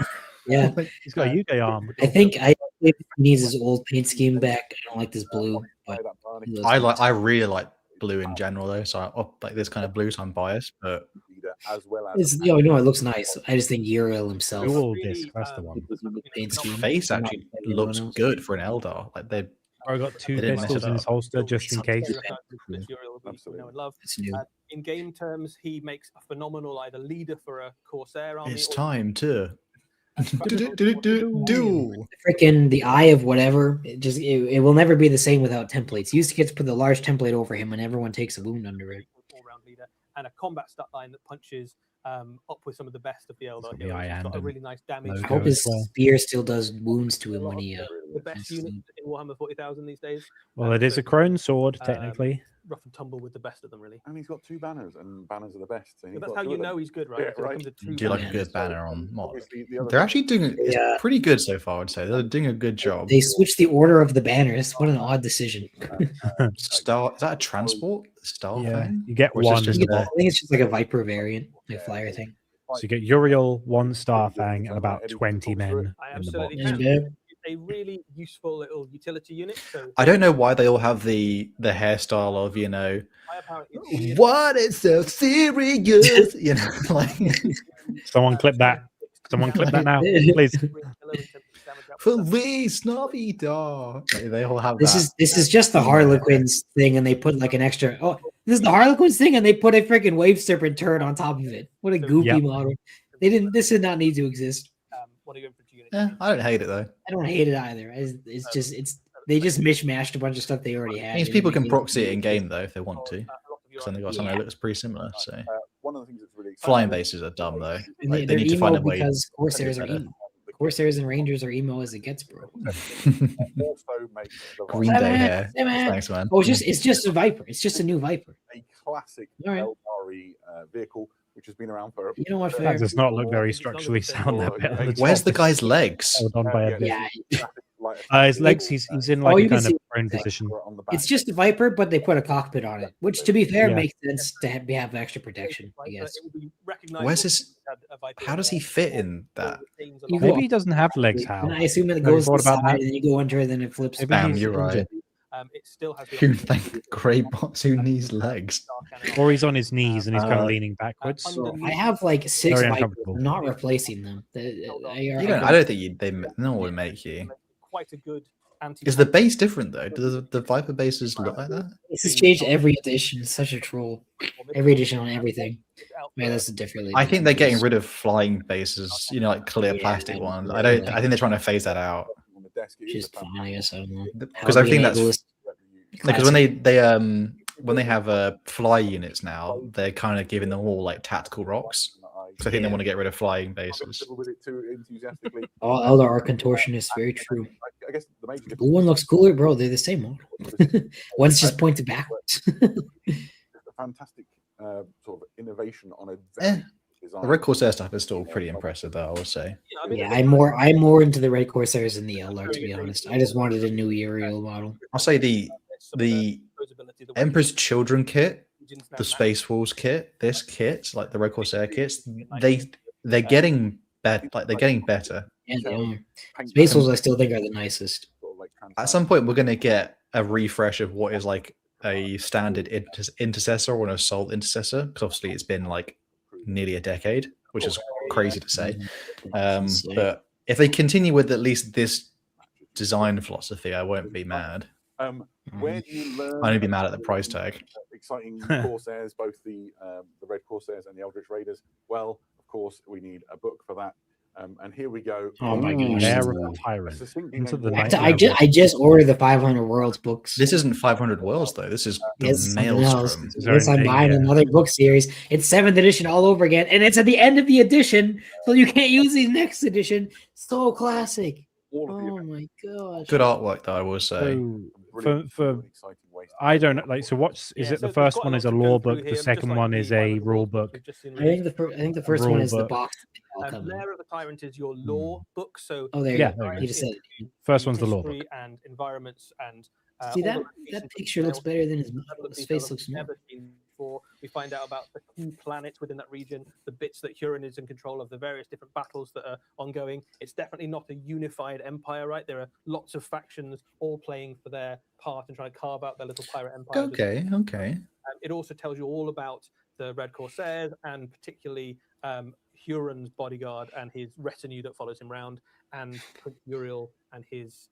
Yeah. He's got a Yu-Gi-Oh arm. I think he needs his old paint scheme back. I don't like this blue, but I really like blue in general though, so like this kind of blue, so I'm biased, but as well as it's, you know, it looks nice. I just think Uriel himself. Dual disc, that's the one. Paint his scheme. face actually looks good for an Eldar. Like they I got 2 They didn't mess pistols it in his up. holster just in case. It's new. In game terms, he makes a phenomenal either leader for a Corsair army. it's or- time to do. Freaking the eye of whatever. It will never be the same without templates. You used to get to put the large template over him, and everyone takes a wound under it. all-round leader, and a combat stat line that punches up with some of the best of the Eldar got the heroes. eye It's got a and really nice damage. logo I hope his as well. spear still does wounds to him when he. The best unit in Warhammer 40,000 these days. Well, it is a crone sword, Um, technically. Rough and tumble with the best of them, really. And he's got 2 banners, and banners are the best. So he's But that's got how 2 you of them. know he's good, right? Yeah, So it right. comes with two Do you like a banners. good banner on mod? Obviously, the other They're actually doing it's Yeah. pretty good so far, I'd say. They're doing a good job. They switched the order of the banners. What an odd decision. Star is that a transport? Star Yeah, thing? you get Or is this one. just I think it's just like a Viper variant, like flyer thing. So you get Uriel, 1 Starfang, and about 20 men I in the absolutely box. can. Yeah. It's a really useful little utility unit. So I don't know why they all have the hairstyle of, you know, I apparently what is so serious? You know, like Someone clip that. Someone clip that now, please. Feliz Navidad. Like, they all have that. This is just the Harlequins thing, and they put like an extra. Oh, this is the Harlequins thing, and they put a freaking wave serpent turret on top of it. What a goofy Yep. model! They didn't. This did not need to exist. What are you going for unit? I don't hate it though. I don't hate it either. They just mishmashed a bunch of stuff they already It had. means They people didn't can make it- proxy it in game though if they want to. A lot of you Because then they got are- something that looks pretty similar. So one of the things that's really flying bases are dumb though. And Like, they they're need to find a emo way. because Corsairs are better. emo. Corsairs and Rangers are emo as it gets, bro. also makes the Green Day hair. Thanks, man. Oh, it's just a Viper. It's just a new Viper. a classic All right. Eldari vehicle, which has been around for. You know what? That Fair. does not look very structurally sound. That bit on the Where's top the is guy's legs? held on by a bit. Yeah, His legs, he's in like Oh, a you can kind of see- prone position. it's just a Viper, but they put a cockpit on it, which, to be fair, Yeah. makes sense to have extra protection. I guess. Where's his- How does he fit in that? You Maybe he doesn't have legs, Hal. And I assume it Have you goes to the thought about side, that? and then you go under, and then it flips. Maybe Bam, he's you're right. injured. It still has the Who option thank to- grey bots who needs legs? Or he's on his knees and he's kind of Uh, leaning backwards. I have like 6 Very Vipers. uncomfortable. I'm not replacing them. I don't think no one would make you. Quite a good anti. Is the base different though? Do the Viper bases look like that? This has changed every edition. It's such a troll. Every edition on everything. Man, that's a different. I think they're getting rid of flying bases. You know, like clear Yeah, plastic I ones. don't I don't. like I think they're trying to phase that out On the desk, it is Just a fine, I guess. I don't know. because I think that's because when they when they have fly units now, they're kind of giving them all like tactical rocks. Because I think they want to get rid of flying bases. With it too enthusiastically. Oh, Eldar are contortionists. Very true. I guess the major The blue one looks cooler, bro. They're the same model. One's just pointed backwards. a fantastic sort of innovation on a very design. The Red Corsair stuff is still pretty impressive, though, I would say. Yeah, I'm more into the Red Corsairs than the Eldar, to be honest. I just wanted a new aerial model. I'll say the Emperor's Children kit, the Space Wolves kit, this kit, like the Red Corsair kits, they're getting better. Like they're getting better. Yeah, they are. Space Wolves, I still think, are the nicest. At some point, we're going to get a refresh of what is like a standard intercessor or an assault intercessor, because obviously it's been like nearly a decade, which is crazy to say. But if they continue with at least this design philosophy, I won't be mad. Where do you learn? I won't be mad at the price tag. Exciting Corsairs, both the Red Corsairs and the Eldritch Raiders. Well, of course, we need a book for that. And here we go. Oh my gosh! Lair of the Tyrant. I just ordered the 500 Worlds books. This isn't 500 Worlds though. This is the Maelstrom. Yes, I'm buying another book series. It's 7th edition all over again, and it's at the end of the edition, so you can't use the next edition. So classic. Oh my gosh! Good artwork, though, I will say. For I don't know, like, so what's is it? The first one is a lore book. The second one is a rule book. I think the first one is the box. Lair of the Tyrant is your lore book. So there you go. You just said it. First one's the lore book. And environments and see that picture looks better than his face looks more. We find out about the key planets within that region, the bits that Huron is in control of, the various different battles that are ongoing. It's definitely not a unified empire, right? There are lots of factions all playing for their part and trying to carve out their little pirate empire. Okay. It also tells you all about the Red Corsairs and particularly Huron's bodyguard and his retinue that follows him around, and Prince Uriel and his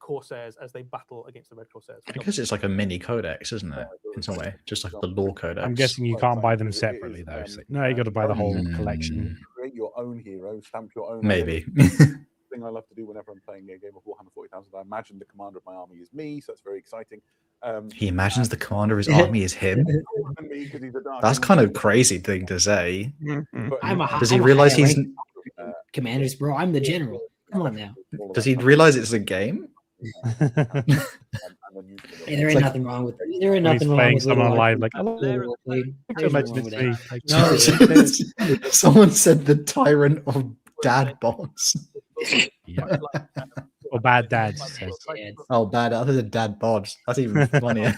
Corsairs as they battle against the Red Corsairs. Because it's like a mini codex, isn't it? In some way, just like the lore codex. I'm guessing you can't buy them separately, though. So, no, you got to buy the whole collection. Create your own hero, stamp your own. Maybe. Thing I love to do whenever I'm playing a game of Warhammer 40,000. I imagine the commander of my army is me, so that's very exciting. He imagines the commander of his army is him. That's kind of crazy thing to say. Does he realize he's commanders, bro? I'm the general. Come on now. Does he realize it's a game? Hey, there ain't nothing wrong with it. There ain't nothing wrong with someone live like, someone said the tyrant of dad bots. Yeah. Or bad dads. Oh, bad. Other than dad bots. That's even funnier.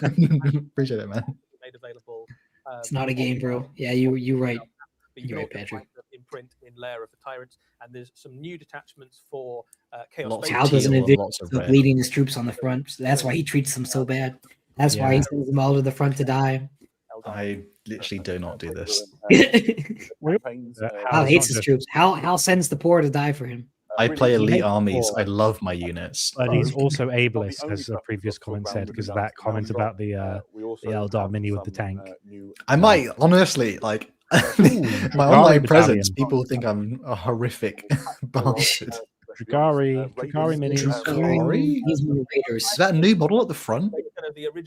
Appreciate it, man. It's not a game, bro. Yeah, you're right. You're right, Patrick. Imprint in Lair of the Tyrants, and there's some new detachments for Chaos. Hal doesn't envision leading his troops on the front. So that's why he treats them so bad. That's why he sends them all to the front to die. I literally do not do this. Hal hates his troops. Hal sends the poor to die for him. I play elite armies. I love my units. But he's also ableist, as the previous comment said, because of that comment about the Eldar mini with the tank. I might, honestly, like, my online presence, people think I'm a horrific bastard. Drukari mini. Is that a new model at the front?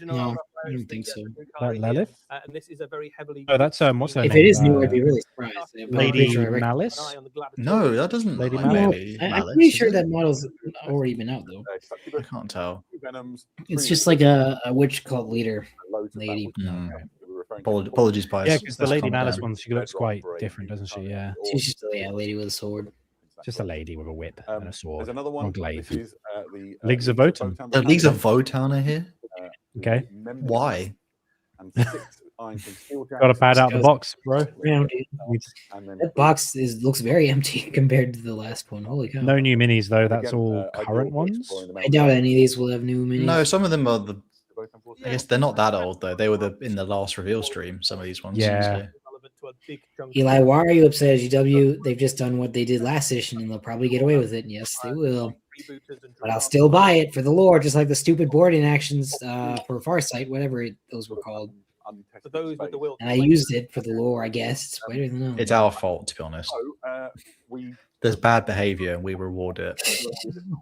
No, I don't think so. Lilith? And this is a very heavily. Oh, that's what's her name? If it is new, I'd be really surprised. Lady Malice? No, that doesn't. Lady Malice. I'm pretty sure that model's already been out though. I can't tell. It's just like a witch cult leader lady. Apologies, bias. Yeah, because the Lady Malice one, she looks quite different, doesn't she? Yeah. She's just a lady with a sword. Just a lady with a whip and a sword. There's another one. Glaive. The Leagues of Votan. The Leagues of Votan are here. Okay. Why? Got to pad out the box, bro. That box looks very empty compared to the last one. Holy cow! No new minis though. That's all current ones. I doubt any of these will have new minis. No, some of them are I guess they're not that old though. They were in the last reveal stream. Some of these ones. Yeah. Eli, why are you upset at GW? They've just done what they did last edition, and they'll probably get away with it. And yes, they will. But I'll still buy it for the lore, just like the stupid boarding actions for Farsight, whatever those were called. And I used it for the lore, I guess. It's better than that. It's our fault, to be honest. There's bad behavior, and we reward it.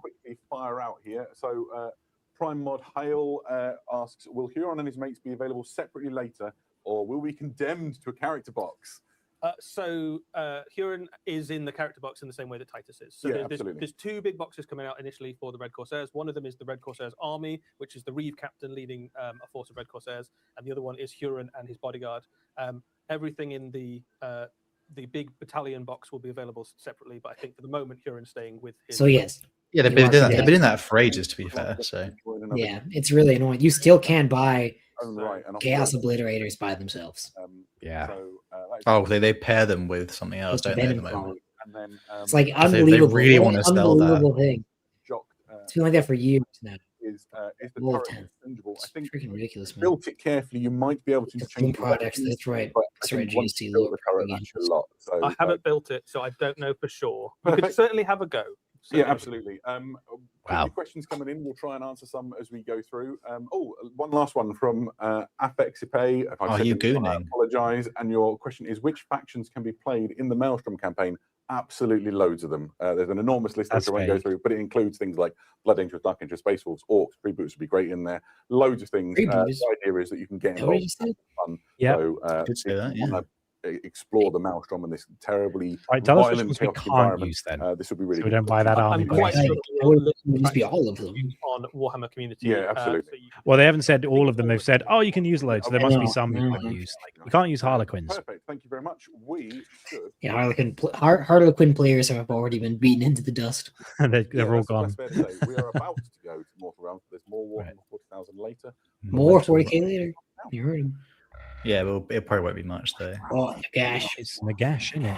Quickly fire out here. So Prime Mod Hale asks, will Huron and his mates be available separately later, or will we be condemned to a character box? So Huron is in the character box in the same way that Titus is. So there's two big boxes coming out initially for the Red Corsairs. One of them is the Red Corsairs Army, which is the Reeve captain leading a force of Red Corsairs, and the other one is Huron and his bodyguard. Everything in the big battalion box will be available separately, but I think for the moment Huron's staying with his. So yes. Yeah, they've been doing that. They've been in that for ages, to be fair. So yeah, it's really annoying. You still can buy right, Chaos Obliterators by themselves. Yeah. So, they pair them with something else, don't they? At the moment? and then, It's like unbelievable. They really want to sell that. Unbelievable thing. Jock, It's been like that for years now. is the All the turret time. exchangeable? I It's think freaking ridiculous, man. built it carefully. You might be able to Full change products. That's right. but I That's right. think once GST you build lower the turret, again. that's a lot. So I haven't built it, so I don't know for sure. You could Perfect. certainly have a go. yeah, absolutely. Wow. Questions coming in. We'll try and answer some as we go through. One last one from Afexipe. If I've Are said you it wrong, I gooning? apologise. And your question is, which factions can be played in the Maelstrom campaign? Absolutely loads of them. There's an enormous list That's which I won't go vague. through, but it includes things like Blood Angels, Dark Angels, Space Wolves, Orcs, Freebooters would be great in there. Loads of things. Freebooters? The idea is that you can get Is that what involved. you said? Fun. Yeah. So, Could say that, if you wanna explore the Maelstrom and this terribly Right, tell us which violent, ones we chaotic can't environment. use then. This would be really So we good. don't buy that army. I'm quite box. sure Like, that all it the would just be all of them. on Warhammer Community. Yeah, absolutely. So you can- Well, they haven't said all of them. They've said, oh, you can use loads. So there must be No, some you no. can use. Like, you can't use Harlequins. Perfect. Thank you very much. We should. Yeah, Harlequin players have already been beaten into the dust. They're all gone. That's fair to say. We are about to go to Mortal Realms. There's more Warhammer Right. 40,000 later. More 40k later. You heard him. Yeah, well, it probably won't be much though. Oh gosh, It's Nagash, isn't it?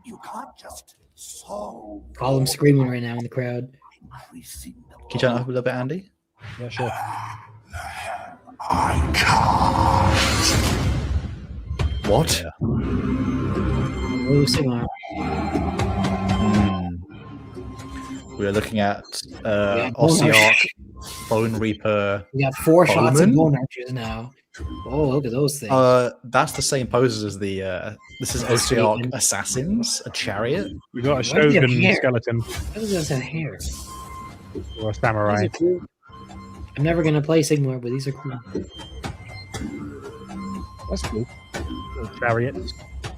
You can't just solve. call him screaming right now in the crowd. increasing the Can you turn it up a little bit, Andy? Yeah, sure. I can't. What? Oh, Sigmar. We're looking at Yeah, Ossiarch, Bone Reaper. We got 4 shots of Bowman? bone archers now. Oh, look at those things. That's the same poses as the. This is Ossiarch Assassins, a chariot. We got a Why do they have Shogun hair? skeleton What does this have hair? or a These samurai. are cool. I'm never gonna play Sigmar, but these are cool. That's cool. Little chariot.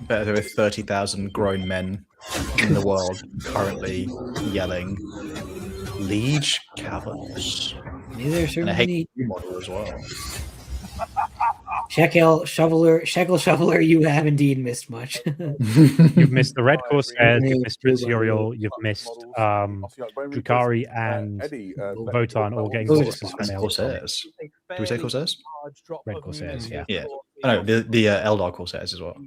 Better with 30,000 grown men in the world currently yelling Liege Cavals. These are And a certainly HQ model as well. Shekel Shoveler. You have indeed missed much. You've missed the Red Corsairs, Yeah, you've missed Prince Uriel, you've missed Drukari and Votan all getting Those are boxes just from Aeldari. Corsairs. Do we say Corsairs? Red Corsairs, yeah. Yeah. Oh, no, the Eldar Corsairs as well.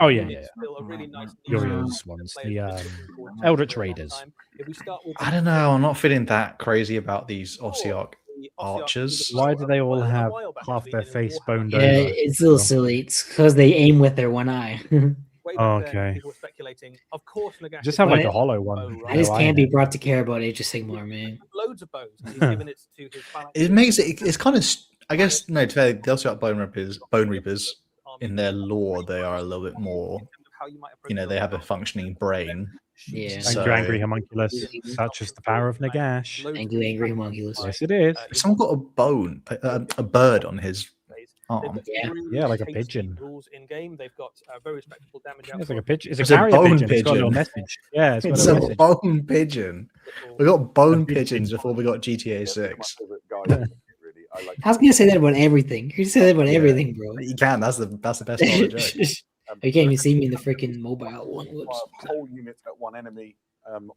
Oh, yeah, yeah. Still a really nice Uriel's ones, the Eldritch Raiders. I don't know. I'm not feeling that crazy about these Ossiarch archers. Why do they all have half their face boned Yeah, over? it's a little silly. It's because they aim with their one eye. Okay. People were speculating. Of course, Nagash Just have like But a hollow one. I just No can't eye be in it. brought to care about Age of Sigmar, man. loads of bows. And he's given it to his phalanx. It makes it. It's kind of. I guess no. To be fair, they also got Bone Reapers. In their lore, they are a little bit more. You know, they have a functioning brain. Yeah. Thank So- you, Angry Homunculus. Such is the power of Nagash. Angry homunculus. Yes, it is. If someone got a bone, a bird on his arm. Yeah. Yeah, like a pigeon. Rules in game. They've got very respectable damage. It's like a pigeon. It's It's a a carrier bone pigeon. It's got a little pigeon. message. Yeah, it's got It's a a message. bone pigeon. We got bone pigeon. pigeons before we got GTA 6. I was gonna say that about everything. You say that about Yeah. everything, bro. You can. That's the best part of the joke. You can't even see me in the freaking mobile one. Whoops. Whole unit at one enemy.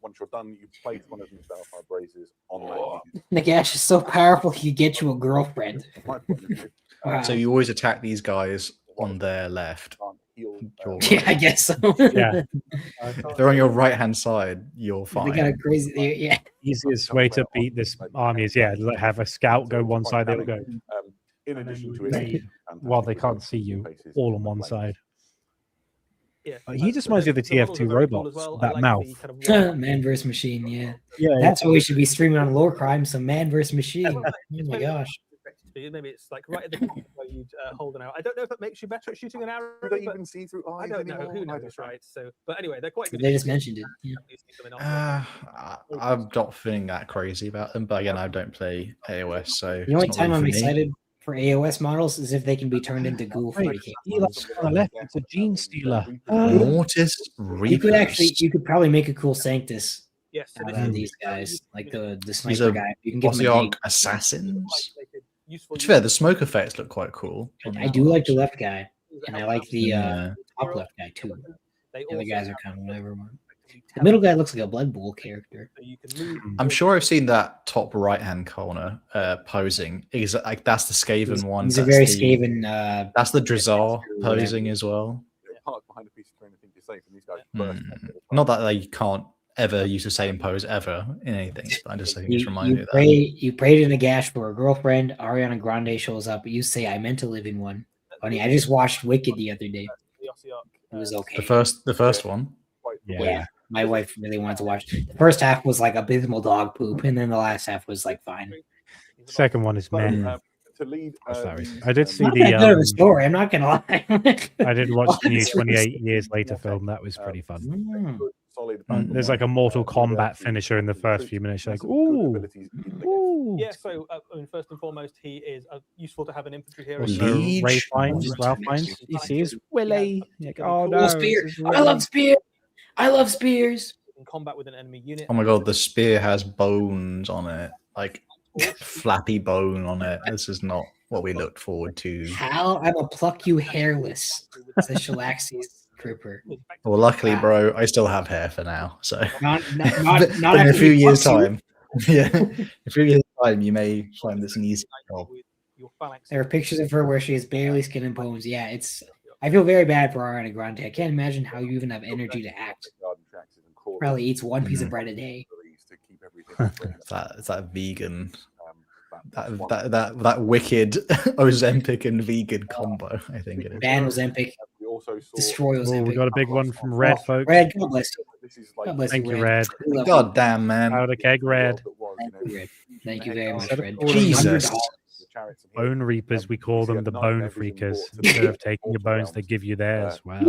Once you're done, you place one of these Balefire Braces on that. Nagash is so powerful he could get you a girlfriend. My point of view, Wow. So you always attack these guys on their left. can't heal, Your Yeah, I guess so. Yeah. If they're on your right hand side, you're They fine. got a crazy. Yeah. Easiest way to beat this army is, yeah, have a scout go one side, they'll go. in addition to it, Well, they can't see you all on one side. Yeah. He just reminds me of the TF2 robots, that mouth. Man versus machine. Yeah. Yeah, That's what we should be streaming on LoreCrimes. Some man versus machine. Oh my gosh. Maybe it's like right at the top where you'd hold an arrow. I don't know if it makes you better at shooting an arrow. Do they but even see through I eyes don't know. anymore? Who knows, right? So, but anyway, they're quite good. They just mentioned it. Yeah. I'm not feeling that crazy about them, but again, I don't play AOS, so The only it's not time really I'm for me. excited for AOS models is if they can be turned into ghoul 40k models. On the left, it's a gene stealer. Mortis You could Reapers. you could probably make a cool Sanctus Yes, so out this of is these guys, like the These sniper are guy. You can give them a Ossiarch name. assassins. useful. To be fair, the smoke effects look quite cool. I do like the left guy, and I like the Yeah. top left guy too. They The other also guys are have kind of whatever. The effectively middle guy looks like a Blood Bowl character. so you can move I'm sure I've seen that top right-hand corner posing. Is like that's the Skaven one. He's a that's very the, Skaven. That's the Drazar whatever. posing as well. Park behind a piece of train and think you're safe, and these guys burst. Not that they can't ever use the same pose ever in anything, but I just think it's You, reminded me you of pray that. you prayed in a gash for a girlfriend. Ariana Grande shows up. You say I meant to live in one. Funny, I just watched Wicked the other day. the Ossiarch, It was okay. The first one. Yeah, my wife really wanted to watch. The first half was like abysmal dog poop, and then the last half was like fine. Second one is man. To lead, I did see Not that good of a the. story. I'm not gonna lie. I did watch the new Honest 28 years later film. That was pretty fun. solid. There's like a Mortal Kombat finisher in the first few minutes. You're like, ooh, ooh. Yeah, so I mean, first and foremost, he is useful to have an infantry hero. Also, So Liege. Ray finds, Ralph finds, he sees Willie. Like, oh no, Cool spear. this is I Willie. love spear. I love spears. In combat with an enemy unit. Oh my god, the spear has bones on it, like flappy bone on it. This is not what we looked forward to. Hal, I'm a pluck you hairless. Says Shalaxi's trooper. Well, luckily, bro, I still have hair for now. So, Not but in a after few he years' plucks you. time, yeah, in a few years' time, you may find this an easy job. There are pictures of her where she has barely skin and bones. Yeah, it's. I feel very bad for Ariana Grande. I can't imagine how you even have energy to act. Probably eats one piece of bread a day. It's that vegan, that wicked Ozempic and vegan combo. I think it is. Ban Ozempic. Destroy Oh, Ozempic. we got a big one from Red, folks. Red, God bless you. God bless Thank you, you, Red. We love God damn, man. Powder keg Red. you. Thank you, Red. Thank you very much, Red. Jesus. Bone Reapers, we call them the Bone Freakers. Instead of taking your bones, they give you theirs. Wow.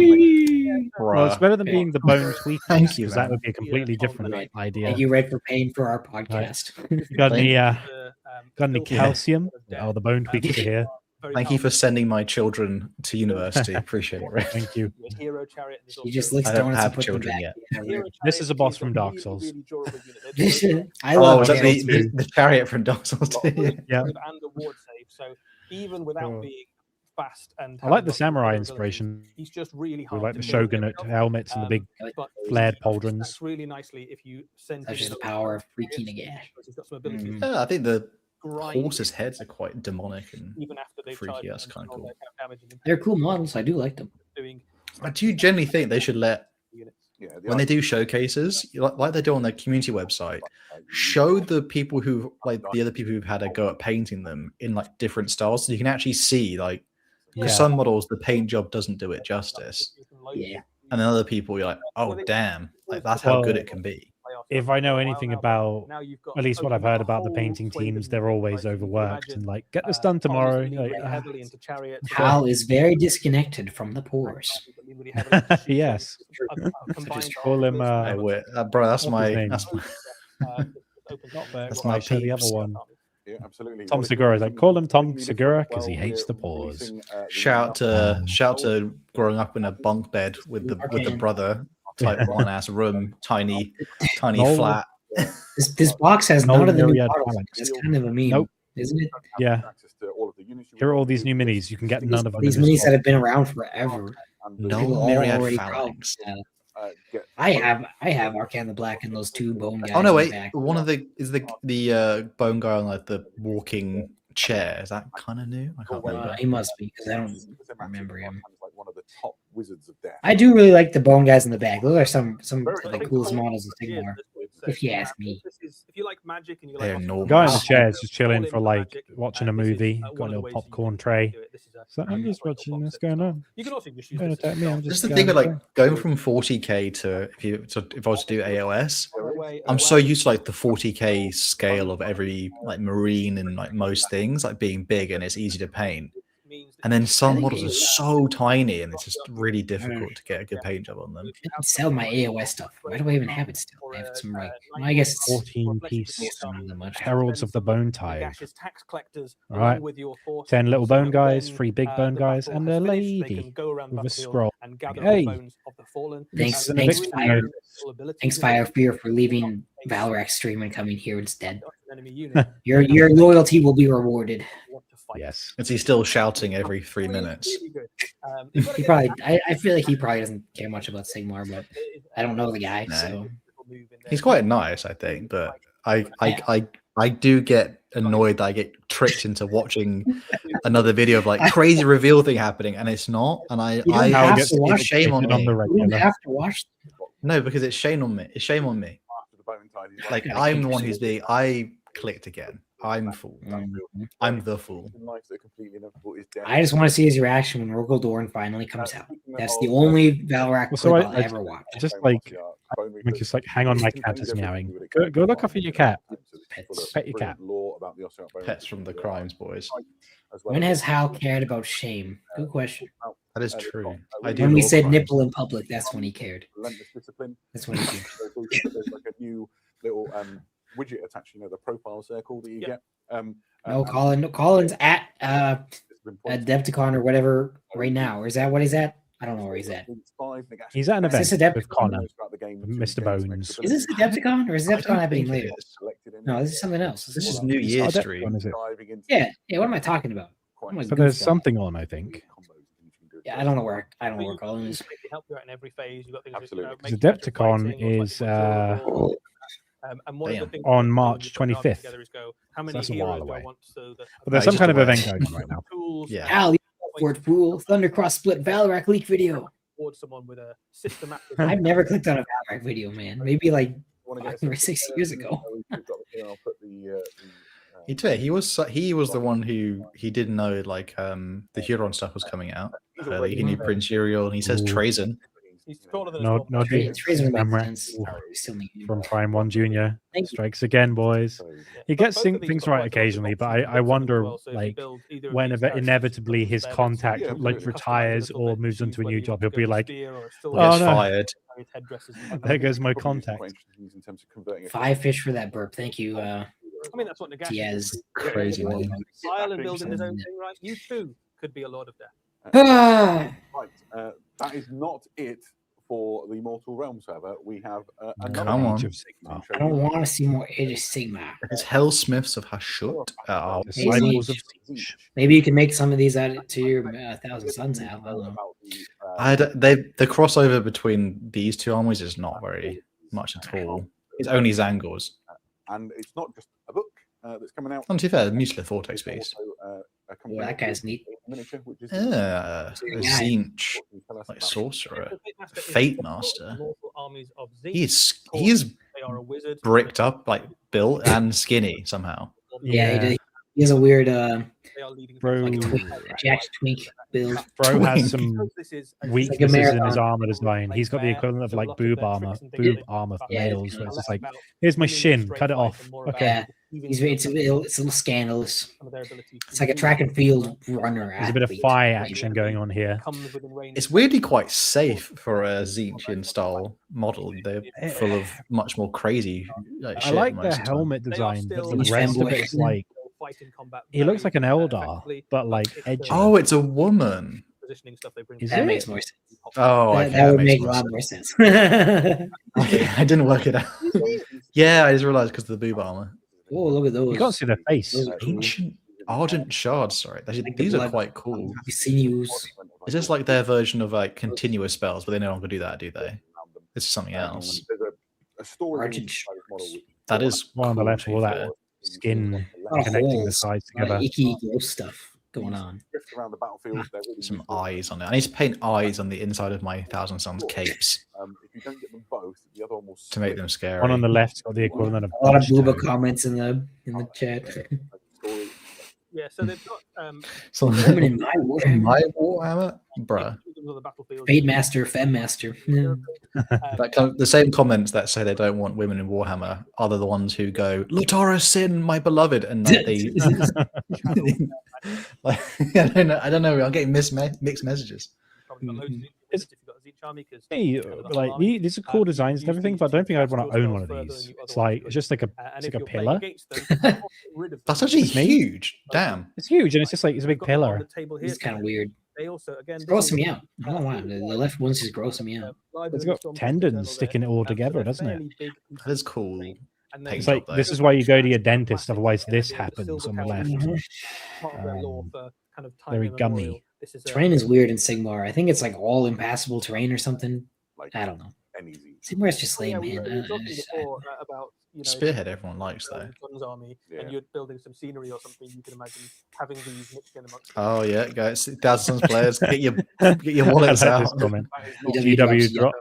Well, it's better than being the Bone Tweakers. Thank you, because that man. would be a completely different idea. Thank you, Red, for paying for our podcast. You got any calcium? Oh, the Bone Tweakers are here. Thank you for sending my children to university. Appreciate it, Rick. Thank you. Hero chariot. He just licks I don't donuts and have puts them children back. yet. Yeah, Red. This is a boss from Dark Souls. I Oh, love was that it. the chariot from Dark Souls 2? Yeah. And the ward save. So even without Oh. being fast and I like the samurai inspiration. he's just really We hard. like the to build. shogunate helmets and the big But flared that's pauldrons. really nicely if you send That's him just in the power of freaking a gash. He's got some abilities. Mm. Yeah, I think the Grind horses' heads are quite demonic and even after they've freaky. charged That's and kind of all cool. their kind of damage and They're cool models. I do like them. doing I do generally think they should let, units. when they do showcases, like they do on their community website, show the people who, like the other people who've had a go at painting them in like different styles, so you can actually see, like, Yeah. for some models, the paint job doesn't do it justice. Yeah. And then other people, you're like, oh, damn, like that's how good Well, it can be. If I know anything about, Now you've got at least what I've heard about the painting teams, they're always overworked and like, get this done tomorrow. You're like, heavily into chariots. Hal is very disconnected from the pores. Yes. Just call him, I wi- bro, that's what's his my, name? that's my, That's my my show the other peeps. one. Yeah, absolutely. Tom Segura is like, call him Tom Segura because he hates the pores. shout to growing up in a bunk bed with the brother, type one ass room, tiny No. flat. This box has No none of the new myriad models. talents. That's kind of a meme, Nope. isn't it? Yeah. Here are all these new minis. You can get none of them. These in this minis that box. have been around forever. No People all myriad already phalanx. probably, I have Arcana the Black and those two bone guys. Oh no, in the wait. back. One of the is the bone guy on like the walking chair. Is that kind of new? I can't remember. He must be because I don't remember him. Like one of the top wizards of death. I do really like the bone guys in the back. Those are some of the coolest models of Sigmar. If you ask me. This is, if you like magic and you're They're like, enormous. Guy in the Wow. chair is just chilling all in for with like magic, watching a this is, movie. one Got a of the little ways you popcorn can tray. do it. This is So I'm just great watching little what's box set going as well. on. You can also just use Don't this attack as me, a I'm This is just the going thing with like through. going from 40k to if I was to do AOS, I'm so used to like the 40k scale of every like marine and like most things like being big and it's easy to paint. And then some models are so tiny and it's just really difficult to get a good paint job on them. I can sell my AOS stuff. Why do I even have it still? I have some right. Well, I guess it's 14-piece not that much. Heralds of the Bone Tithe. Gaseous tax collectors, Right. along with your force, 10 little so bone that guys, when, 3 big bone the guys, battle and has a finished, they lady can go around the with a battlefield scroll. and gather Hey. the bones of the fallen. Thanks, And a thanks, bit Fire. abilities Thanks, in Fire it. Fear, for leaving Valorant stream and coming here instead. Enemy unit. Your loyalty will be rewarded. Want to fight. Yes. Is he still shouting every 3 Really, minutes? really good. You've got to He get probably, that- I feel like he probably doesn't care much about Sigmar, but it is I don't know the guy, No. so little move in there. He's quite nice, I think, but I do get annoyed that I get tricked into watching another video of like crazy reveal thing happening and it's not. And You don't have it's to watch shame on it on me. the you don't regular. have to watch. No, because it's shame on me. It's shame on me. After the bone tide, he's Like Yeah, I'm the one who's being. I clicked again. I'm fool. I'm the fool. in life that are completely inevitable is death. I just want to see his reaction when Rogel Dorn finally comes out. That's the only Valorant Well, so clip I- I'll I ever watch. Just like, I'm just like, hang on, my cat is meowing. Go look after your cat. Pet your cat. Pets from the crimes, boys. When has Hal cared about shame? Good question. That is true. I do. When we love said crimes. nipple in public, that's when he cared. Relentless discipline. That's when he cared. There's like a new little widget attached, you know, the profile circle that you get. No, Colin's at Adepticon or whatever right now. Or is that what he's at? I don't know where he's at. He's at an Is this event Adepticon? with Connor, Mr. Bones. Is this Adepticon or is I don't Adepticon happening think it later? is. No, this is something else. This is New Year Adepticon, stream. is it? Yeah. What am I talking about? Oh my But there's goofball. something on, I think. Yeah, I don't know where Colin is. They can help you out in every phase. You've got things Absolutely. that, Because make you better Adepticon fighting or is, fighting more durable. And one of the Damn. things On that March you put an army 25th. together is go, how many that's a heroes while do I away. want so that But there's No, some just kind of a event way. going on right now. tools Yeah. and Hal, you for it, fool. Thundercross split Valorant leak video. reward someone with a systematic. I've never clicked on a Valorant video, man. Maybe like 5 or 6 years ago. He did. He was the one who he didn't know like the Huron stuff was coming out early. He knew Prince Uriel and he says Ooh. Trazen. He's taller than No, us. no, It's Fraser makes Remembrancer sense. We still need him. from Prime 1 Junior. Thank you. Strikes again, boys. He gets Both of these things got right quite a lot of occasionally, but options I to build wonder, as well. So if you like, build either of when these characters, inevitably his spells, contact Yeah, like customize retires or moves onto a new job, he'll be like, Or Oh, gets no. fired. there goes my contact. Five fish for that burp. Thank you, I mean, that's what Nagash Diaz. Crazy name. Ireland building his own thing, right? You too could be a Lord of Death. Ah, Right, that is not it for the Mortal Realm server. We have another Come on. Age of Sigmar. I don't want to see more Age of Sigmar. It's Hellsmiths of Hashut. Disciples of Siege. Maybe you can make some of these add to your Thousand Suns out. I don't know. The crossover between these two armies is not very much at all. It's only Zangors. And it's not just a book that's coming out. And to be fair, Mutilator Vortex beast. Well, that guy's neat. Miniature, which is A Zinch, like sorcerer, Fate Master. He is They are a wizard. bricked up, like built and skinny somehow. Yeah, he has a weird They are leading Bro. like Jack Twink build. Bro has Twink. some This is weaknesses in his marathon. armor design. He's got the equivalent of like boob armor for Yeah, males. Where it's just like, here's my shin, cut it off. Okay. Yeah, it's a little scandalous. It's like a track and field runner. There's a bit of athlete. fire action going on here. It's weirdly quite safe for a Zinchian style model. They're full of much more crazy like, I shit like most the of the time. helmet design, but still the rest of fanboy. it is like, he looks like an Eldar, but like edgy. Oh, it's a woman. Positioning stuff they bring Is That it? makes more sense. Oh, okay, That would makes make a more lot sense. more sense. Okay, I didn't work it out. Yeah, I just realized because of the boob armor. Oh, look at those. You can't see their face. Those are cool. Ancient Ardent Shards, sorry. Actually, Like the these are blood. quite cool. Sinews. It's just like their version of like continuous spells, but they no longer do that, do they? This is something else. There's a story Argent inside this model, which That is One on the cool, left, to be all fair. that skin lot of connecting the holes. sides A lot together. of icky gross stuff. going these on. drift around the battlefield. They're really Some useful. eyes on it. I need to paint eyes on the inside of my Thousand Suns capes If you don't get them both, the other one will to make split. them scary. One on the left's got the equivalent of A lot of punch booba toe. comments in the chat. Story. Yeah, so they've got So Women in my in Warhammer. my Warhammer, bruh. on the battlefield. Fade Master, Fem Master. Yeah. The same comments that say they don't want women in Warhammer are the ones who go, Latara Sin, my beloved, and like, they like, I don't know. I'm getting mixed messages. Probably got loads of It's- if you've got a Zeech army, 'cause Hey, you know, the whole like army. these are cool designs and use everything, these but I don't to think I'd cast want to your own one spells of further these. than you It's otherwise like could. it's just like a And it's if like a you're playing pillar. against them, you can't get rid of them. That's actually It's me. huge. Damn. It's huge, and it's just like it's a We've big got them on pillar. the table here This is kind of today. weird. They also, again, It's this is grossing me a- out. I don't know why. The left one's just grossing me out. library It's of got Storm Cast tendons Eternal sticking it there. all So together, they're doesn't it? fairly big pieces That is of cool. terrain, and Paint It's they- like job, this though. is why you go to your Plastic dentist, otherwise and this the happens silver on the packages. left. Part of their lore for kind of time Very immemorial. gummy. This is Terrain is weird in Sigmar. I think it's like all impassable terrain or something. Like I don't know. any Zeech. Sigmar's just Oh, yeah, lame, we man. were talking before about Spearhead everyone likes, though. Guns army, Yeah. and you're building some scenery or something. You can imagine having these mixed in amongst. Oh yeah, guys, Thousand Suns players, get your wallets I like this out. comment. That is not GW GW drop.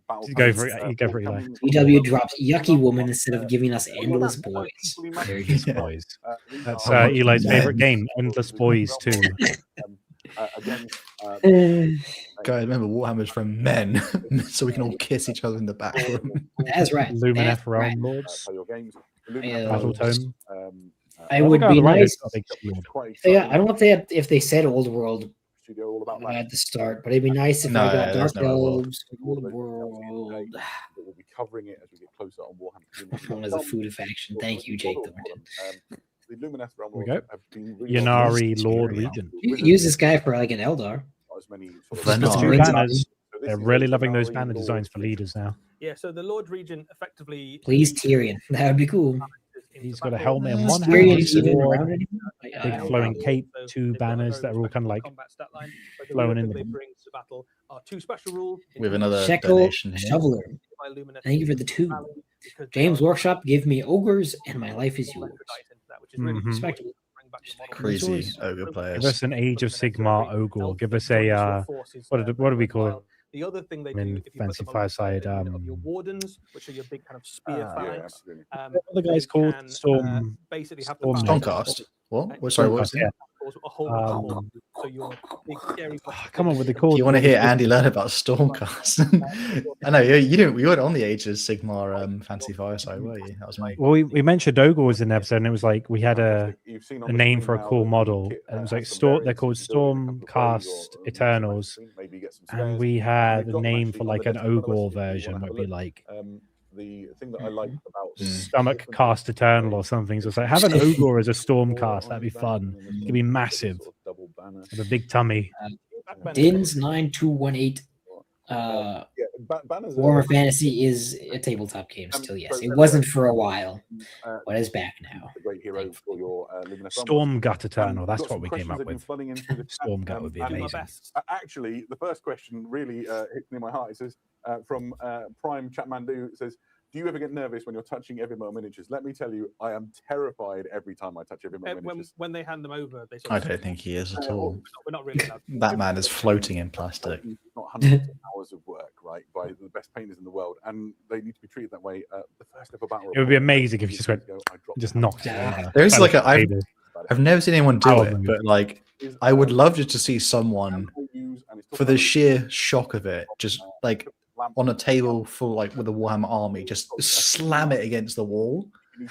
battle You go plans, for it. You go for it, Eli. EW drops Yucky Woman instead of giving us Endless Boys. Very good boys. these That's are- Eli's man. favorite game, Endless Boys 2. Again, Guys, remember Warhammer's from men, so we can all kiss each other in the back room. That's right. Lumineth That's right. Realm Lords. play your games. Yeah. Battle Tome. I Oh, would look, on be the right, nice. it's got a big shield. Quite Yeah, I exciting. don't know if they had, if they said Old World Studio all about at the start, but it'd be nice if No, I got there's Dark no Old World. Elves, Old World. But we'll be covering it as we get closer on Warhammer. Known as a food faction. Thank you, Jake Thornton. The Lumineth Realm Here we go. Lords have been really Yanari Scary. Lord Regent. You can use this guy for like an Eldar. not as many sort They're of- not. Two Rings banners. So this They're is really a loving those Yanari banner Lord designs for Regent. leaders now. Yeah, so the Lord Regent effectively. Please, Tyrion. That would be cool. He's got a helmet in Is one Tyrion hand, a even sword, around anymore? big flowing cape, two banners that are all kind of like flowing in They the bring to battle are two special rules. With another Shekel donation here. Shoveler. Thank you for the two. James Workshop, give me ogres, and my life is yours. Mhm. Respectable. Crazy ogre Give players. us an Age of Sigmar Ogre. Give us a what do we call it? The other thing they I mean, do, if you Fancy put them alongside Fireside, of your wardens, which are your big kind of spear Yeah, phalanx, absolutely. What are the guys they called? can, Storm. basically have Storm- the Stormcast. What? What? Sorry, what was Yeah. it? a whole Um, so your big scary. Come on with the Do call. you want to hear Andy learn about Stormcast? I know you didn't. You weren't on the Age of Sigmar Fancy Fireside, were you? That was me. Well, we mentioned ogres in the episode, and it was like we had You've seen a on the name screen for a now cool that the model, kit, and it was has like some they're variants called you can build in a couple of ways, Stormcast or Eternals, maybe get some and spares. we had They've a got them name actually for on like the an desktop if you ogre wanna version, have might a be look. like The thing that I like about Stomach Cast Eternal or something. So it's like have an ogre as a Stormcast. That'd be fun. It'd be massive. With a big tummy. Dins 9218. Warhammer Fantasy is a tabletop game still. Yes, it wasn't for a while, but it's back now. The great hero for your Lumineth Storm Gut Eternal. We've That's got what some we came questions up that have been with. flooding in through the chat. Storm Gut would be and amazing. Actually, the first question really hits me in my heart. It says from Prime Chatmandu. It says, "Do you ever get nervous when you're touching Evermore miniatures?" Let me tell you, I am terrified every time I touch Evermore miniatures. When they hand them over, they sort I of don't think he is at all. we're not really allowed. That man is floating in plastic. It's not hundreds of hours of work, right, by the best painters in the world, and they need to be treated that way. The first ever battle. It would be amazing if you just went, I dropped just the knocked it Yeah. over. There is like a. Table. I've never seen anyone do Power it, move. but like hammer. I would love just to see someone Use, and it's for the sheer shock of it, just like on a table full like with a Warhammer army, just slam it against the wall.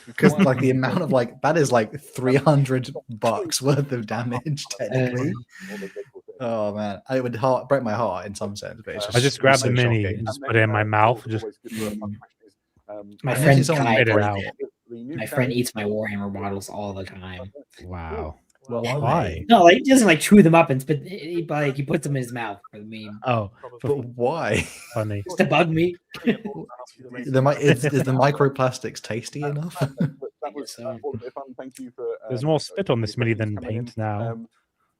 Because like the amount of like that is like $300 worth of damage technically. Oh man, it would break my heart in some sense, but it's just I just grabbed so the mini shocking. and just put it in my mouth and just My I've friend seen someone Kai, spit it out. my friend eats my Warhammer models all the time. Wow. Well, Why? No, like he doesn't like chew them up and spit. He puts them in his mouth for the meme. Oh, But why? funny. Just to bug me. Is the microplastics tasty enough? That was all a bit of fun. Thank you for. There's more spit on this mini than coming in. paint now.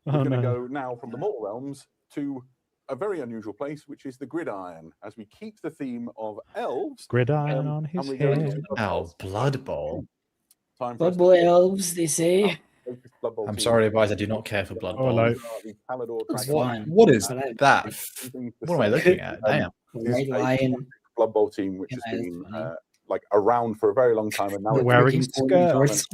We're Oh going to no. go now from the mortal realms to a very unusual place, which is the gridiron, as we keep the theme of elves. Gridiron Um, on his and we go into head. Oh, Blood Bowl. Time for us Blood to Bowl talk elves, they say. latest Blood Bowl I'm team. sorry, guys. I do not care for Blood Oh, Bowl. hello. The Palador It's Dragons. fun. What is But I- that? Something to What am I say. looking at? Damn. The This White is a Lion. Blood Bowl team which Yeah, has that's been funny. like around for a very long time, and now The it's Wearing freaking skirts.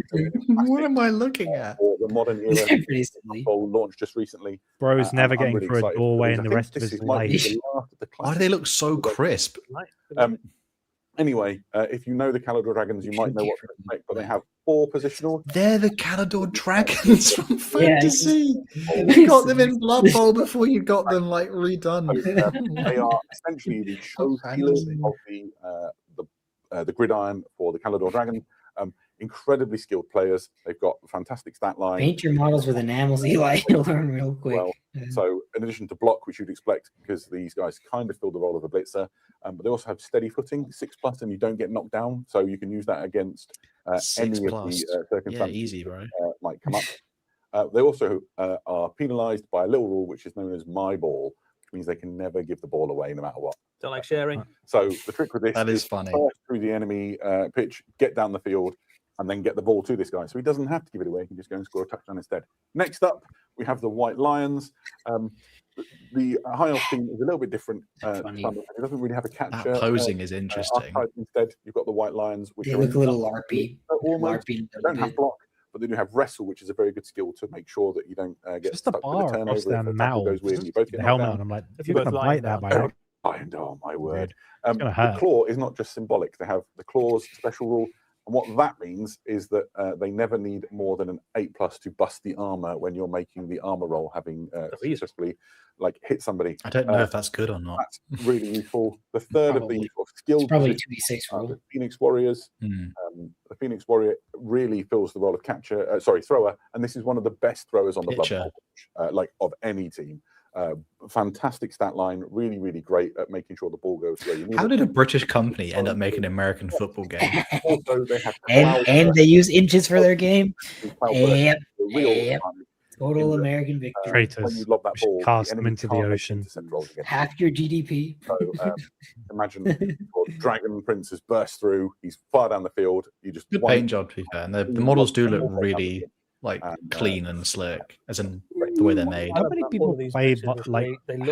What am I looking at? for the modern era. They're pretty silly. Bowl launched just recently. Bro's and never I'm getting really through a excited for doorway these. in I the think rest of this his might be life. the last of the Why do they look so crisp? Anyway, if you know the Caledor Dragons, you might know what to expect, but they have 4 positional. They're the Caledor Dragons from Yeah, Fantasy. You got them in Blood Bowl before you got them like redone. They are essentially the show stealers of the gridiron for the Caledor Dragon. Incredibly skilled players. They've got a fantastic stat line. Paint your models with enamels, Eli. You'll learn real quick. Well, so in addition to block, which you'd expect, because these guys kind of fill the role of a blitzer, but they also have steady footing, 6+, and you don't get knocked down. So you can use that against any of the circumstances Yeah, easy, bro. might come up. They also are penalised by a little rule which is known as my ball, which means they can never give the ball away no matter what. Don't like sharing. So the trick with this That is funny. First through the enemy pitch, get down the field, and then get the ball to this guy. So he doesn't have to give it away. He can just go and score a touchdown instead. Next up, we have the White Lions. The high elf team is a little bit different. It doesn't really have a catcher. That posing is interesting. Instead, you've got the White Lions, which They are look a little LARPy. almost. LARPy They a don't little have bit. block, but they do have wrestle, which is a very good skill to make sure that you don't get Just the stuck with bar a turnover. across If their the tackle goes mouth, weird and you both get the knocked helmet, down. and I'm like, If you're you going to both bite lie that by down. now. Oh my word! gonna The hurt. claw is not just symbolic. They have the claws special rule, and what that means is that they never need more than an 8+ to bust the armor when you're making the armor roll, having successfully like hit somebody. I don't know if that's good or not. That's really useful. The third of the Probably. sort of skilled It's probably positions 2d6 are roll. the Phoenix Warriors. Hmm. The Phoenix Warrior really fills the role of thrower, and this is one of the best throwers on the Blood Pitcher. Bowl, like of any team. Fantastic stat line, really, really great at making sure the ball goes where you need How it. did a British company end up making an American football game? Also, they have And they use inches for their game. Yep. the real Yep. time, Total in the- American victory. when Traitors. you lob that We should ball, cast the them enemy into the can't make ocean. intercept rolls against Half your GDP. So imagine your Dragon Prince has burst through. He's far down the field. You just Good one- paint job, to be fair. And the models do look really like clean and slick, as in the way they're made. How many people play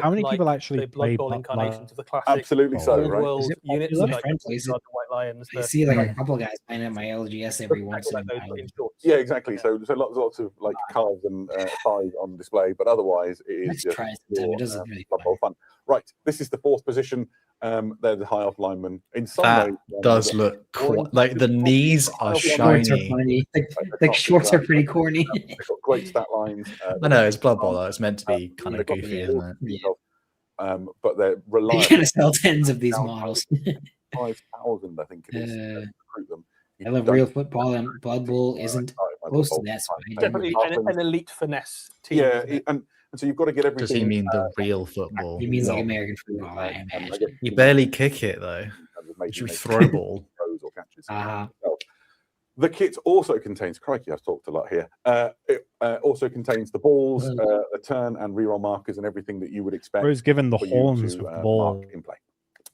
how many people actually play Blood Bowl incarnations of the classic Absolutely so, old right? world Is it units popular? like Friends plays it. the White Lions. I see like a couple of guys playing at my LGS every once in a like those while. in shorts. Yeah, exactly. So lots of like cars and thighs on display, but otherwise it is Let's just try sometime. pure, It doesn't really Blood Bowl fun. Right, this is the 4th position. They're the high elf linemen. In some That ways, does look like the knees are Shorts are shiny. funny. The shorts are pretty corny. They've got great stat lines. I know it's Blood Bowl. Though. It's meant to be kind of goofy, isn't it? Yeah. But they're They're reliant. gonna sell tens of these models. 5,000, I think it is. To recruit them. You I love don't- real football, and Blood Bowl isn't close to that. So I don't Definitely really- an elite finesse team. Yeah, isn't it? and so you've got to get everything. Does he mean the real football? He means like No. American football, I and I imagine. guess You barely kick it though. You throw ball. throws or catches. Uh-huh. The kit also contains, crikey, I've talked a lot here. It also contains the balls, the turn and reroll markers, and everything that you would expect. Bro's given the for you horns to, with the ball. mark in play.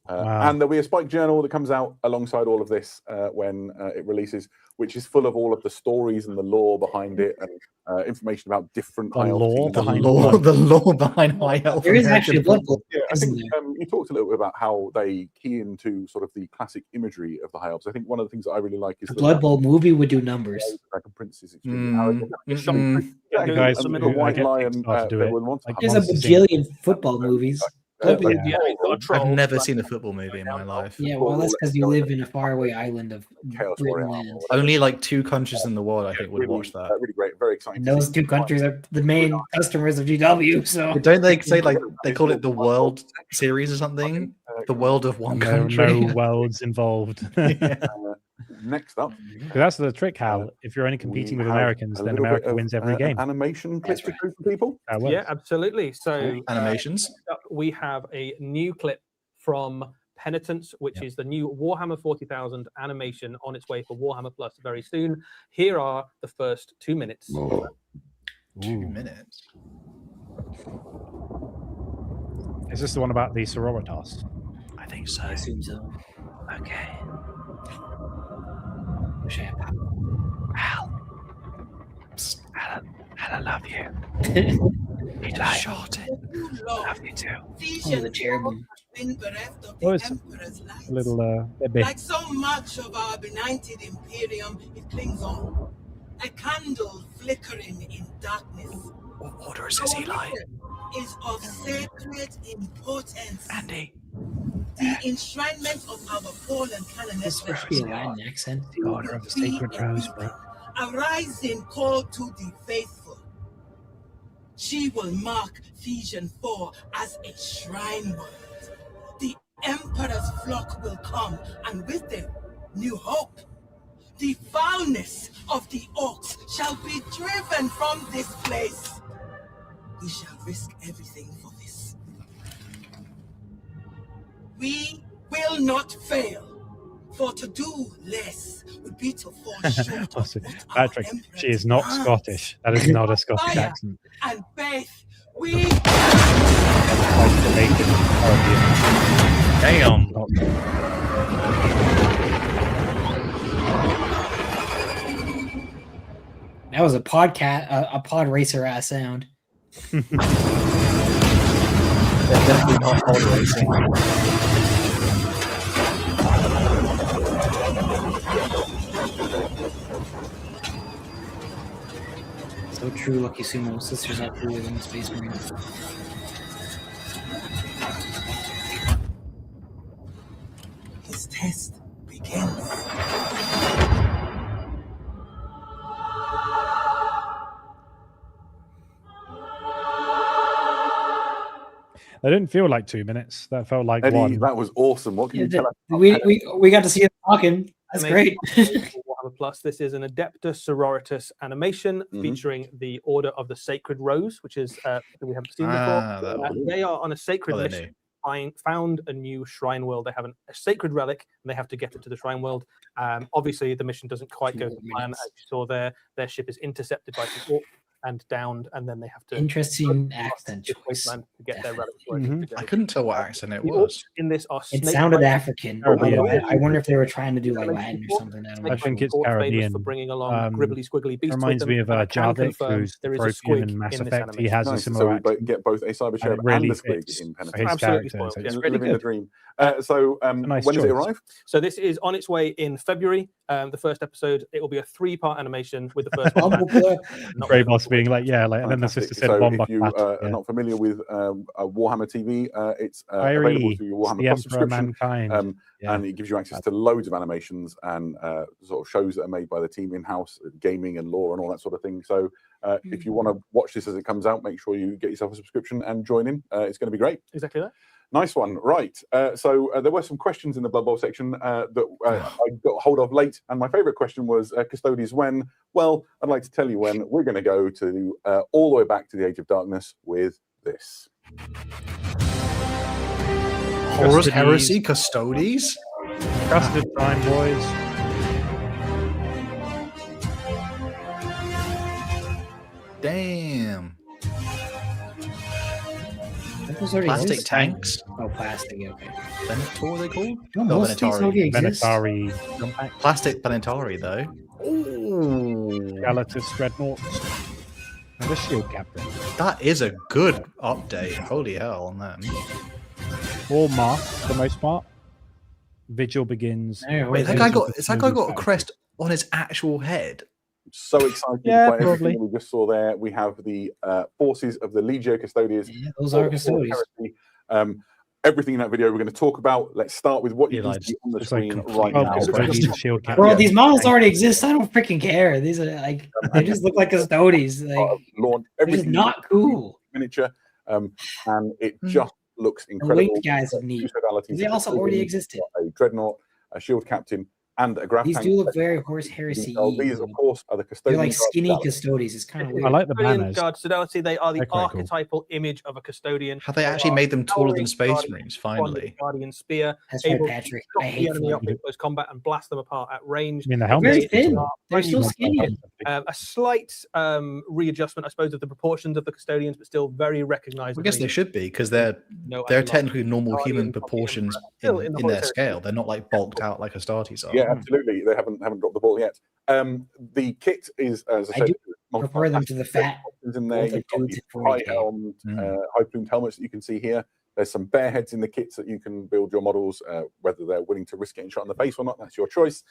Wow. And there'll be a Spike journal that comes out alongside all of this when it releases, which is full of all of the stories and the lore behind it and information about different The high elf lore teams. behind The lore behind High Elf. There is American actually a Blood football. Bowl. Yeah, I isn't think there? you talked a little bit about how they key into sort of the classic imagery of the high elves. I think one of the things that I really like is A that Blood Bowl movie would do numbers. Dragon Prince is extremely arrogant. Yeah, You guys, and the I White get Lion, Pixar to do they it. would want to Like, have There's a Monsters, bajillion football movies. Blood Bowl- Yeah. Yeah, he's got a troll, I've never but- seen a football movie in my life. Yeah, well, that's because you live in a faraway island of Chaos Britain Warrior. land. Only like 2 countries in the world, I think, would really, watch that. Really great, very exciting. And to those see. 2 countries are the main customers of GW, so But don't they say like they call it the World Series or something? The world of one No, country. no worlds involved. Next up, That's the trick, Hal. If you're only competing we with have Americans, a then little bit America of, wins every an game. Animation clips That's to group of people. That works. Yeah, absolutely. So Animations. we have a new clip from Penitence, which is the new Warhammer 40,000 animation on its way for Warhammer Plus very soon. Here are the first 2 minutes. 2 minutes. Is this the one about the sororitas? I think so. I assume so. Okay. Wish I had power. Al. Psst, I love you. Shot it. Love you too. Oh, the cherubim. Oh, it's a little bit. Like so much of our benighted imperium, it clings on. A candle flickering in darkness. What order is this, Eli? Is of sacred importance. Andy. The enshrinement of our fallen planet. This supposed to be a Latin accent. The Order of the Sacred Rose, bro. A rising call to the faithful. She will mark Ephesians 4 as a shrine world. The Emperor's flock will come, and with them, new hope. The foulness of the orcs shall be driven from this place. We shall risk everything for this. We will not fail, for to do less would be to fall short of what our Patrick, Emperor she is not demands. Scottish. That is not a Scottish Fire accent. and faith, we Like Jamaican, Caribbean. Damn. That was a pod racer ass sound. They're definitely not pod racing. So true, Lucky Sumo. Sisters are cooler than the Space Marines. his test begins. That didn't feel like 2 minutes. That felt like Eddie, one. that was awesome. What can you tell us? We got to see it talking. That's great. Warhammer Plus. This is an Adeptus Sororitas animation featuring the Order of the Sacred Rose, which is something we haven't seen before. They are on a sacred mission. Found a new shrine world. They have a sacred relic, and they have to get it to the shrine world. Obviously, the mission doesn't quite go to plan. As you saw there, their ship is intercepted by some orcs and downed, and then they have to Interesting accent choice. to get their relic. I couldn't tell what accent it was. In this, are It snake sounded riders. African. Caribbean. I wonder if they were trying to do like Latin or something. I don't know. I think it's Famous Caribbean. for bringing along gribbly squiggly beasts. Reminds with me them, of and I can Jarvik, confirm who's there is a Prothean squig in Mass in this Effect. He animation. has a Nice. So similar we accent. get both a cyber And sheriff it really and the fits squig in for Penitentiary. his Absolutely character. spoiled, So yeah. it's Really really Living the good. dream. Nice When does it choice. arrive? So this is on its way in February. The first episode, it will be a 3-part animation with the first one. Grey Boss being like, yeah, like, and then the Fantastic. sister said, So Bomba. if you are not familiar with Warhammer TV, it's available Irie, through your the Warhammer Plus Emperor of subscription. Mankind. And it gives you access to loads of animations and sort of shows that are made by the team in-house, gaming and lore and all that sort of thing. So if you want to watch this as it comes out, make sure you get yourself a subscription and join in. It's going to be great. Exactly that. Nice one. Right. So there were some questions in the Blood Bowl section that I got hold of late. And my favorite question was, Custodians, when? Well, I'd like to tell you when. We're going to go to all the way back to the Age of Darkness with this. Horus Heresy Custodes? Trusted time, boys. Damn. Plastic tanks? Oh, plastic. Okay. Venator, are they called? No, Not most of these already exist. Venatari, Plastic Planetari, though. Ooh. Galatus Dreadnoughts, and the Shield Captain. That is a good update. Holy hell on them. All masked for the most part. Vigil begins. Wait, that guy got a crest on his actual head. So excited Yeah, by everything probably. that we just saw there. We have the forces of the Legio Custodes. Yeah, those are Custodes. Everything in that video we're going to talk about. Let's start with what you can see on the It's like screen complete right now. Custodes and Shield Captain. Bro, these models already exist. I don't freaking care. These are like they just look like Custodes. Like Launch they're just everything not cool. miniature, and it just looks The incredible. winged guys are neat. They also already existed. A dreadnought, a shield captain, and a graph These tank. do look very Horus Heresy. These, of course, are the They're custodians. like skinny Custodes. It's kind of weird. I like the Custodian banners. Guard Fidelity, they are the They're quite cool. archetypal image of a custodian. Have they actually made them taller than Space Marines, finally? Guardian spear. That's right, able to Patrick. stop I the hate enemy them. up in close combat and blast them apart at range. I mean, the They're helmet. very thin. They're still skinny. A slight readjustment, I suppose, of the proportions of the custodians, but still very I recognizable. guess they should be, because they're technically normal human proportions in their scale. They're not like bulked out like Astartes are. Yeah, absolutely. They haven't dropped the ball yet. The kit is, as I said, prefer them to the fat. options in there. You've got dudes these in high 40K. plumed helmets that you can see here. There's some bear heads in the kits that you can build your models, whether they're willing to risk getting shot in the face or not. That's your choice.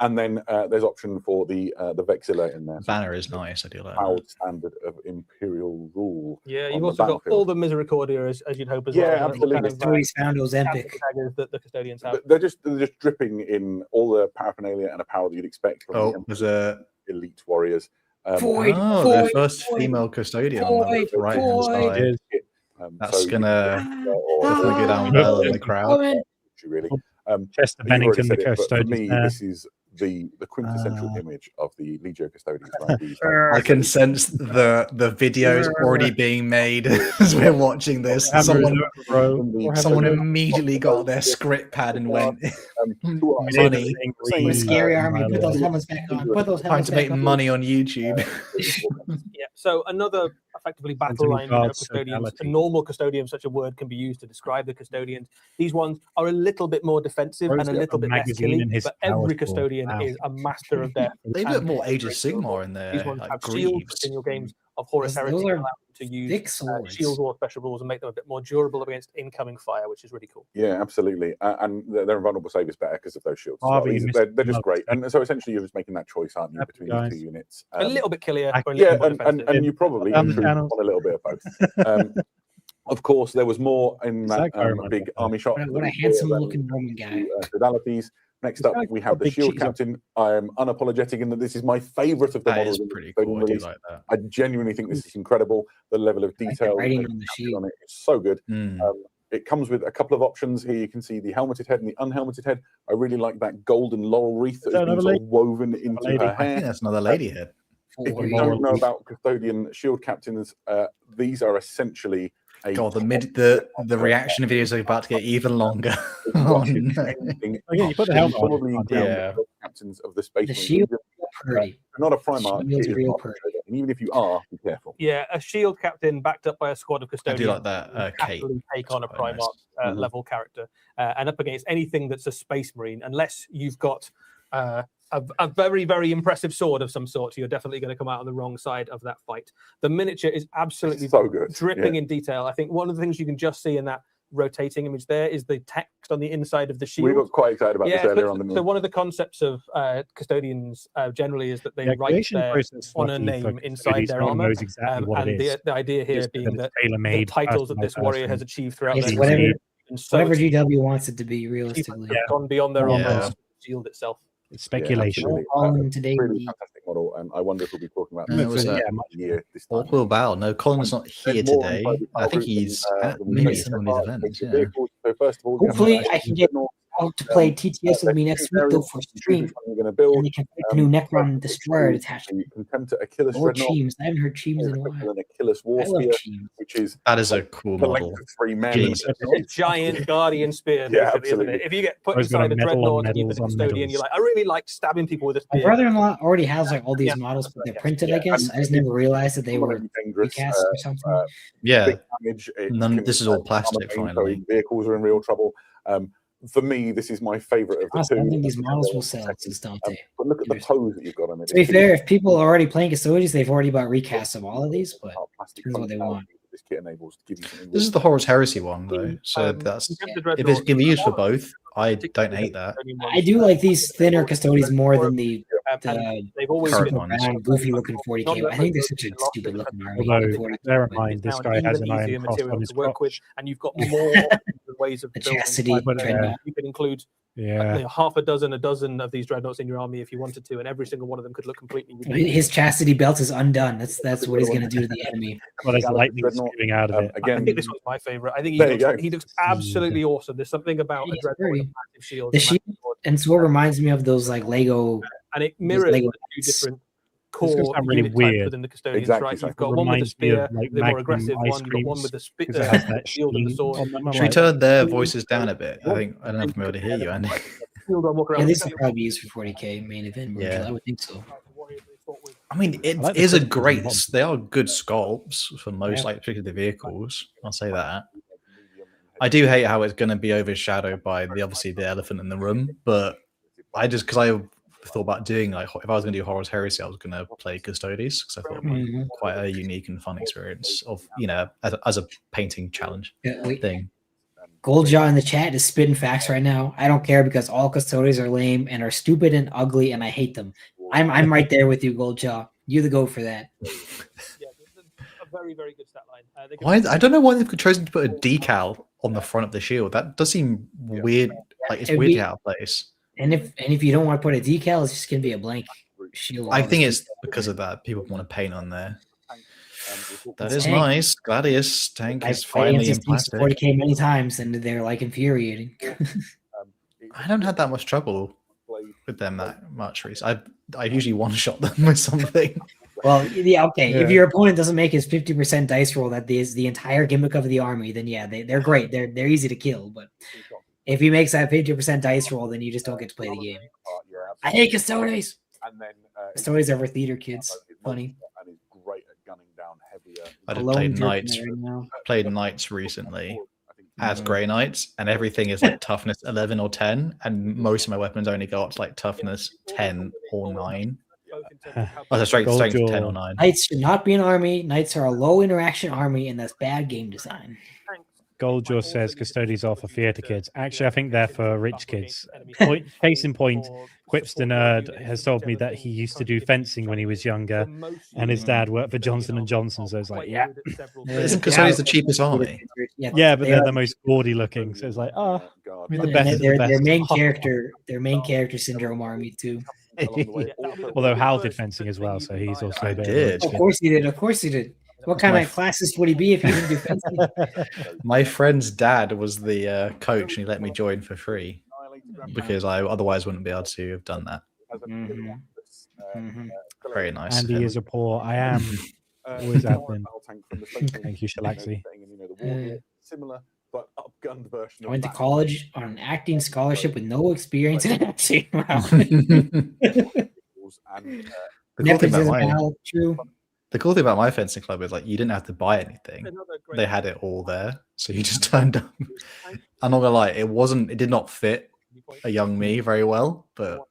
And then there's option for the Vexilla in there. Banner is nice. I do like Proud that. standard of Imperial rule. Yeah, you've also got all the Misericordia as you'd hope as well. Yeah, absolutely. Stories found those epic. That the custodians have. They're just dripping in all the paraphernalia and apparel that you'd expect from the there's a elite warriors. the first female custodian on the right hand side. That's gonna definitely go down well in the crowd. Really. Chester You've already Bennington, the said it, but for custodian. me, this is the quintessential image of the Legio custodians. I can sense the videos already being made as we're watching this. Someone immediately got their script pad and went, money. Scary army. Put those helmets back on. Put those Time helmets to back make on. money on YouTube. Yeah. So another effectively battle line custodians. A normal custodian, such a word can be used to describe the custodians. These ones are a little bit more defensive and a little bit less killing, but every custodian is a master of death. They look more Age of Sigmar in there. These ones have shields in your games of Horus Heresy, Those are allow them to use thick swords. shield or special rules and make them a bit more durable against incoming fire, which is really cool. Yeah, absolutely. And their invulnerable save is better because of those shields. Harvey, They're just great. And so essentially you're just making that choice, aren't you, between these two units? A little bit killier. Yeah, and you probably want a little bit of both. Of course, there was more in that big army shot. What a handsome looking Roman guy. Modalities. Next up, we have the Shield Captain. I am unapologetic in that this is my favourite of the models. That is pretty cool. I do like that. I genuinely think this is incredible. The level of detail writing on the shield on it is so good. It comes with a couple of options. Here you can see the helmeted head and the unhelmeted head. I really like that golden laurel wreath that has been sort of woven into her hair. I think that's another lady head. If you don't know about custodian shield captains, these are essentially God, the reaction videos are about to get even longer. Oh, no. You put the helmet on. Yeah. Captains of the space. The shield pretty. Not a Primarch. And even if you are, be careful. Yeah, a shield captain backed up by a squad of custodians. I do like that. Kate take on a Primarch level character and up against anything that's a Space Marine, unless you've got a very, very impressive sword of some sort, you're definitely going to come out on the wrong side of that fight. The miniature is absolutely so good, dripping in detail. I think one of the things you can just see in that rotating image there is the text on the inside of the shield. We got quite excited about this earlier on. So one of the concepts of custodians generally is that they write their honor name inside their armor. Exactly and the idea here being that the titles that this warrior has achieved throughout their whatever GW wants it to be, realistically. Gone beyond their armor shield itself. It's speculation. Today, really fantastic model, and I wonder if we'll be talking about this Will Bow. No, Colin's not here today. I think he's at maybe some of these events. Yeah. So first of all, hopefully I can get out to play TTS with me next week though for stream. And they can put the new Necron Destroyer attachment. Or Cheems. I haven't heard Cheems in a while. Achilles War Spear, which is that is a cool model. 3 men. It's a giant guardian spear, isn't it? If you get put inside a dreadnought and you're the custodian, you're like, I really like stabbing people with a spear. My brother-in-law already has like all these models, but they're printed, I guess. I just never realized that they were recast or something. Yeah. This is all plastic, finally. Vehicles are in real trouble. For me, this is my favorite of the two. I don't think these models will sell since Dante. But look at the pose that you've got on it. To be fair, if people are already playing custodians, they've already bought recasts of all of these, but depends what they want. This kit enables to give you something. This is the Horus Heresy one, though. So that's if it's can be used for both. I don't hate that. I do like these thinner custodians more than the they've always been round, goofy looking 40k. I think they're such a stupid looking army. Although, bear in mind, this guy has an iron cross on his work with, and you've got more ways of building. Chastity. You can include half a dozen of these dreadnoughts in your army if you wanted to, and every single one of them could look completely unique. His chastity belt is undone. That's what he's going to do to the enemy. Well, there's lightning spewing out of it. Again, I think this was my favorite. I think he looks absolutely awesome. There's something about a dreadnought with a massive shield. The shield and sword reminds me of those like Lego, and it mirrors the 2 different core really weird within the custodians, right? You've got one with the spear, the more aggressive one. You've got one with the shield and the sword. Should we turn their voices down a bit? I don't know if I'm able to hear you, Andy. Yeah, this will probably be used for 40k main event. Yeah, I would think so. I mean, it is a great. They are good sculpts for most, like particularly the vehicles. I'll say that. I do hate how it's going to be overshadowed by obviously the elephant in the room, but I just because thought about doing like if I was going to do Horus Heresy, I was going to play Custodes because I thought it'd be quite a unique and fun experience of as a painting challenge thing. Goldjaw in the chat is spitting facts right now. I don't care because all Custodes are lame and are stupid and ugly, and I hate them. I'm right there with you, Goldjaw. You the goat for that. Yeah, a very, very good stat line. Why? I don't know why they've chosen to put a decal on the front of the shield. That does seem weird. Like it's weird out of place. And if you don't want to put a decal, it's just gonna be a blank shield. I think it's because of that. People want to paint on there. That is nice. Gladius tank is finally in plastic. 40k many times, and they're like infuriating. I don't have that much trouble with them that much. I usually one shot them with something. Well, yeah, okay. Yeah. If your opponent doesn't make his 50% dice roll, that is the entire gimmick of the army, then yeah, they're great. They're easy to kill. But if he makes that 50% dice roll, then you just don't get to play the game. I hate Custodes. Custodes are for theater kids. Funny. I just played knights. Played knights recently as Grey Knights, and everything is like toughness 11 or 10, and most of my weapons only go up to like toughness 10 or 9. Oh, strength 10 or 9. Knights should not be an army. Knights are a low interaction army, and that's bad game design. Goldjaw says Custodes are for theater kids. Actually, I think they're for rich kids. Case in point, Quips the Nerd has told me that he used to do fencing when he was younger, and his dad worked for Johnson & Johnson, so it's like, yeah. Isn't Custodes the cheapest army? Yeah, but they're the most gaudy looking, so it's like, oh, the best. Their main character syndrome army, too. Although Hal did fencing as well, so he's also I did. Of course he did. What kind of classist would he be if he didn't do fencing? My friend's dad was the coach, and he let me join for free because I otherwise wouldn't be able to have done that. Very nice. And he is a poor. I am. Always have been. Thank you, Shalaxi. Similar but upgunned version. I went to college on an acting scholarship with no experience in acting. The cool thing about my fencing club is like you didn't have to buy anything; they had it all there, so you just turned up. I'm not gonna lie, it did not fit a young me very well, but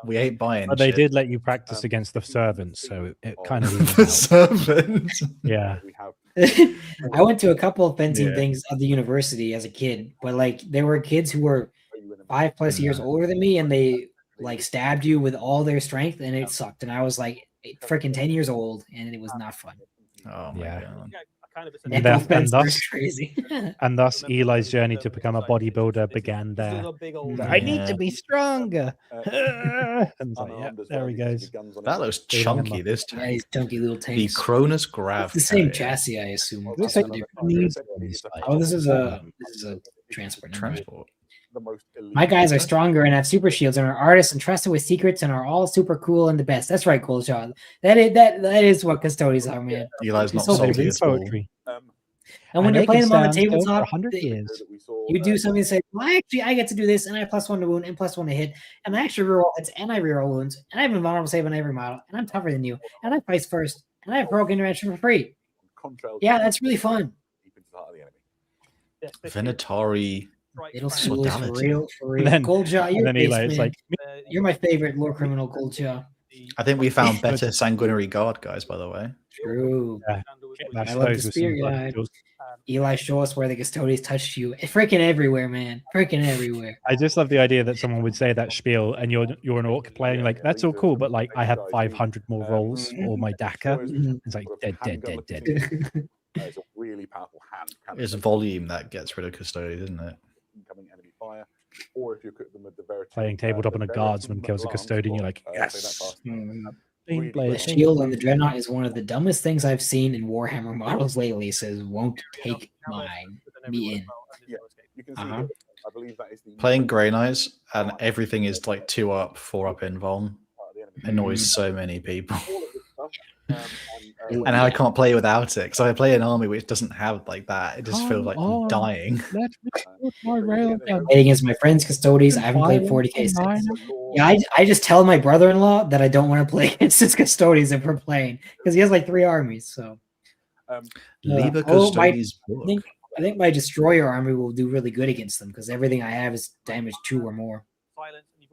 we ain't buying. But they did let you practice against the servants, so it kind of the servants. Yeah. I went to a couple of fencing things at the university as a kid, but like there were kids who were 5+ years older than me, and they like stabbed you with all their strength, and it sucked. And I was like freaking 10 years old, and it was not fun. Oh my god. And thus, crazy. And thus Eli's journey to become a bodybuilder began there. I need to be stronger. And like, yeah, there he goes. That looks chunky this time. Yeah, he's chunky little tanks. The Cronus Grav. It's the same chassis, I assume. This is a transport. My guys are stronger and have super shields and are artists and trusted with secrets and are all super cool and the best. That's right, Goldjaw. That is what Custodes are, man. Eli's not salty at all. And when you're playing them on the tabletop, you do something and say, well, actually, I get to do this, and I have +1 to wound and +1 to hit, and I actually reroll hits, and I reroll wounds, and I have a vulnerable save on every model, and I'm tougher than you, and I fight first, and I have heroic intervention for free. Yeah, that's really fun. Venatari. It'll school for real. Goldjaw, you're my favorite lore criminal, Goldjaw. I think we found better sanguinary guard guys, by the way. True. Yeah. I love the spear guide. Eli, show us where the Custodes touched you. It's freaking everywhere, man. Freaking everywhere. I just love the idea that someone would say that spiel and you're an orc playing, like, that's all cool, but like I have 500 more rolls or my Daka. It's like dead. It's a really powerful hand. It's volume that gets rid of Custodes, isn't it? Incoming enemy fire. Or if you cook them with the playing tabletop and a guardsman kills a custodian, you're like, yes. The shield on the Dreadnought is one of the dumbest things I've seen in Warhammer models lately. It says, won't take me in. Yeah, you can see I believe that is the playing Grey Knights and everything is like 2 up, 4 up in Vol. Annoys so many people. And I can't play without it because I play an army which doesn't have like that. It just feels like I'm dying. Against my friends, Custodes, I haven't played 40k since. Yeah, I just tell my brother-in-law that I don't want to play against his Custodes if we're playing because he has like 3 armies. So, Liber Custodes. I think my destroyer army will do really good against them because everything I have is damage 2 or more.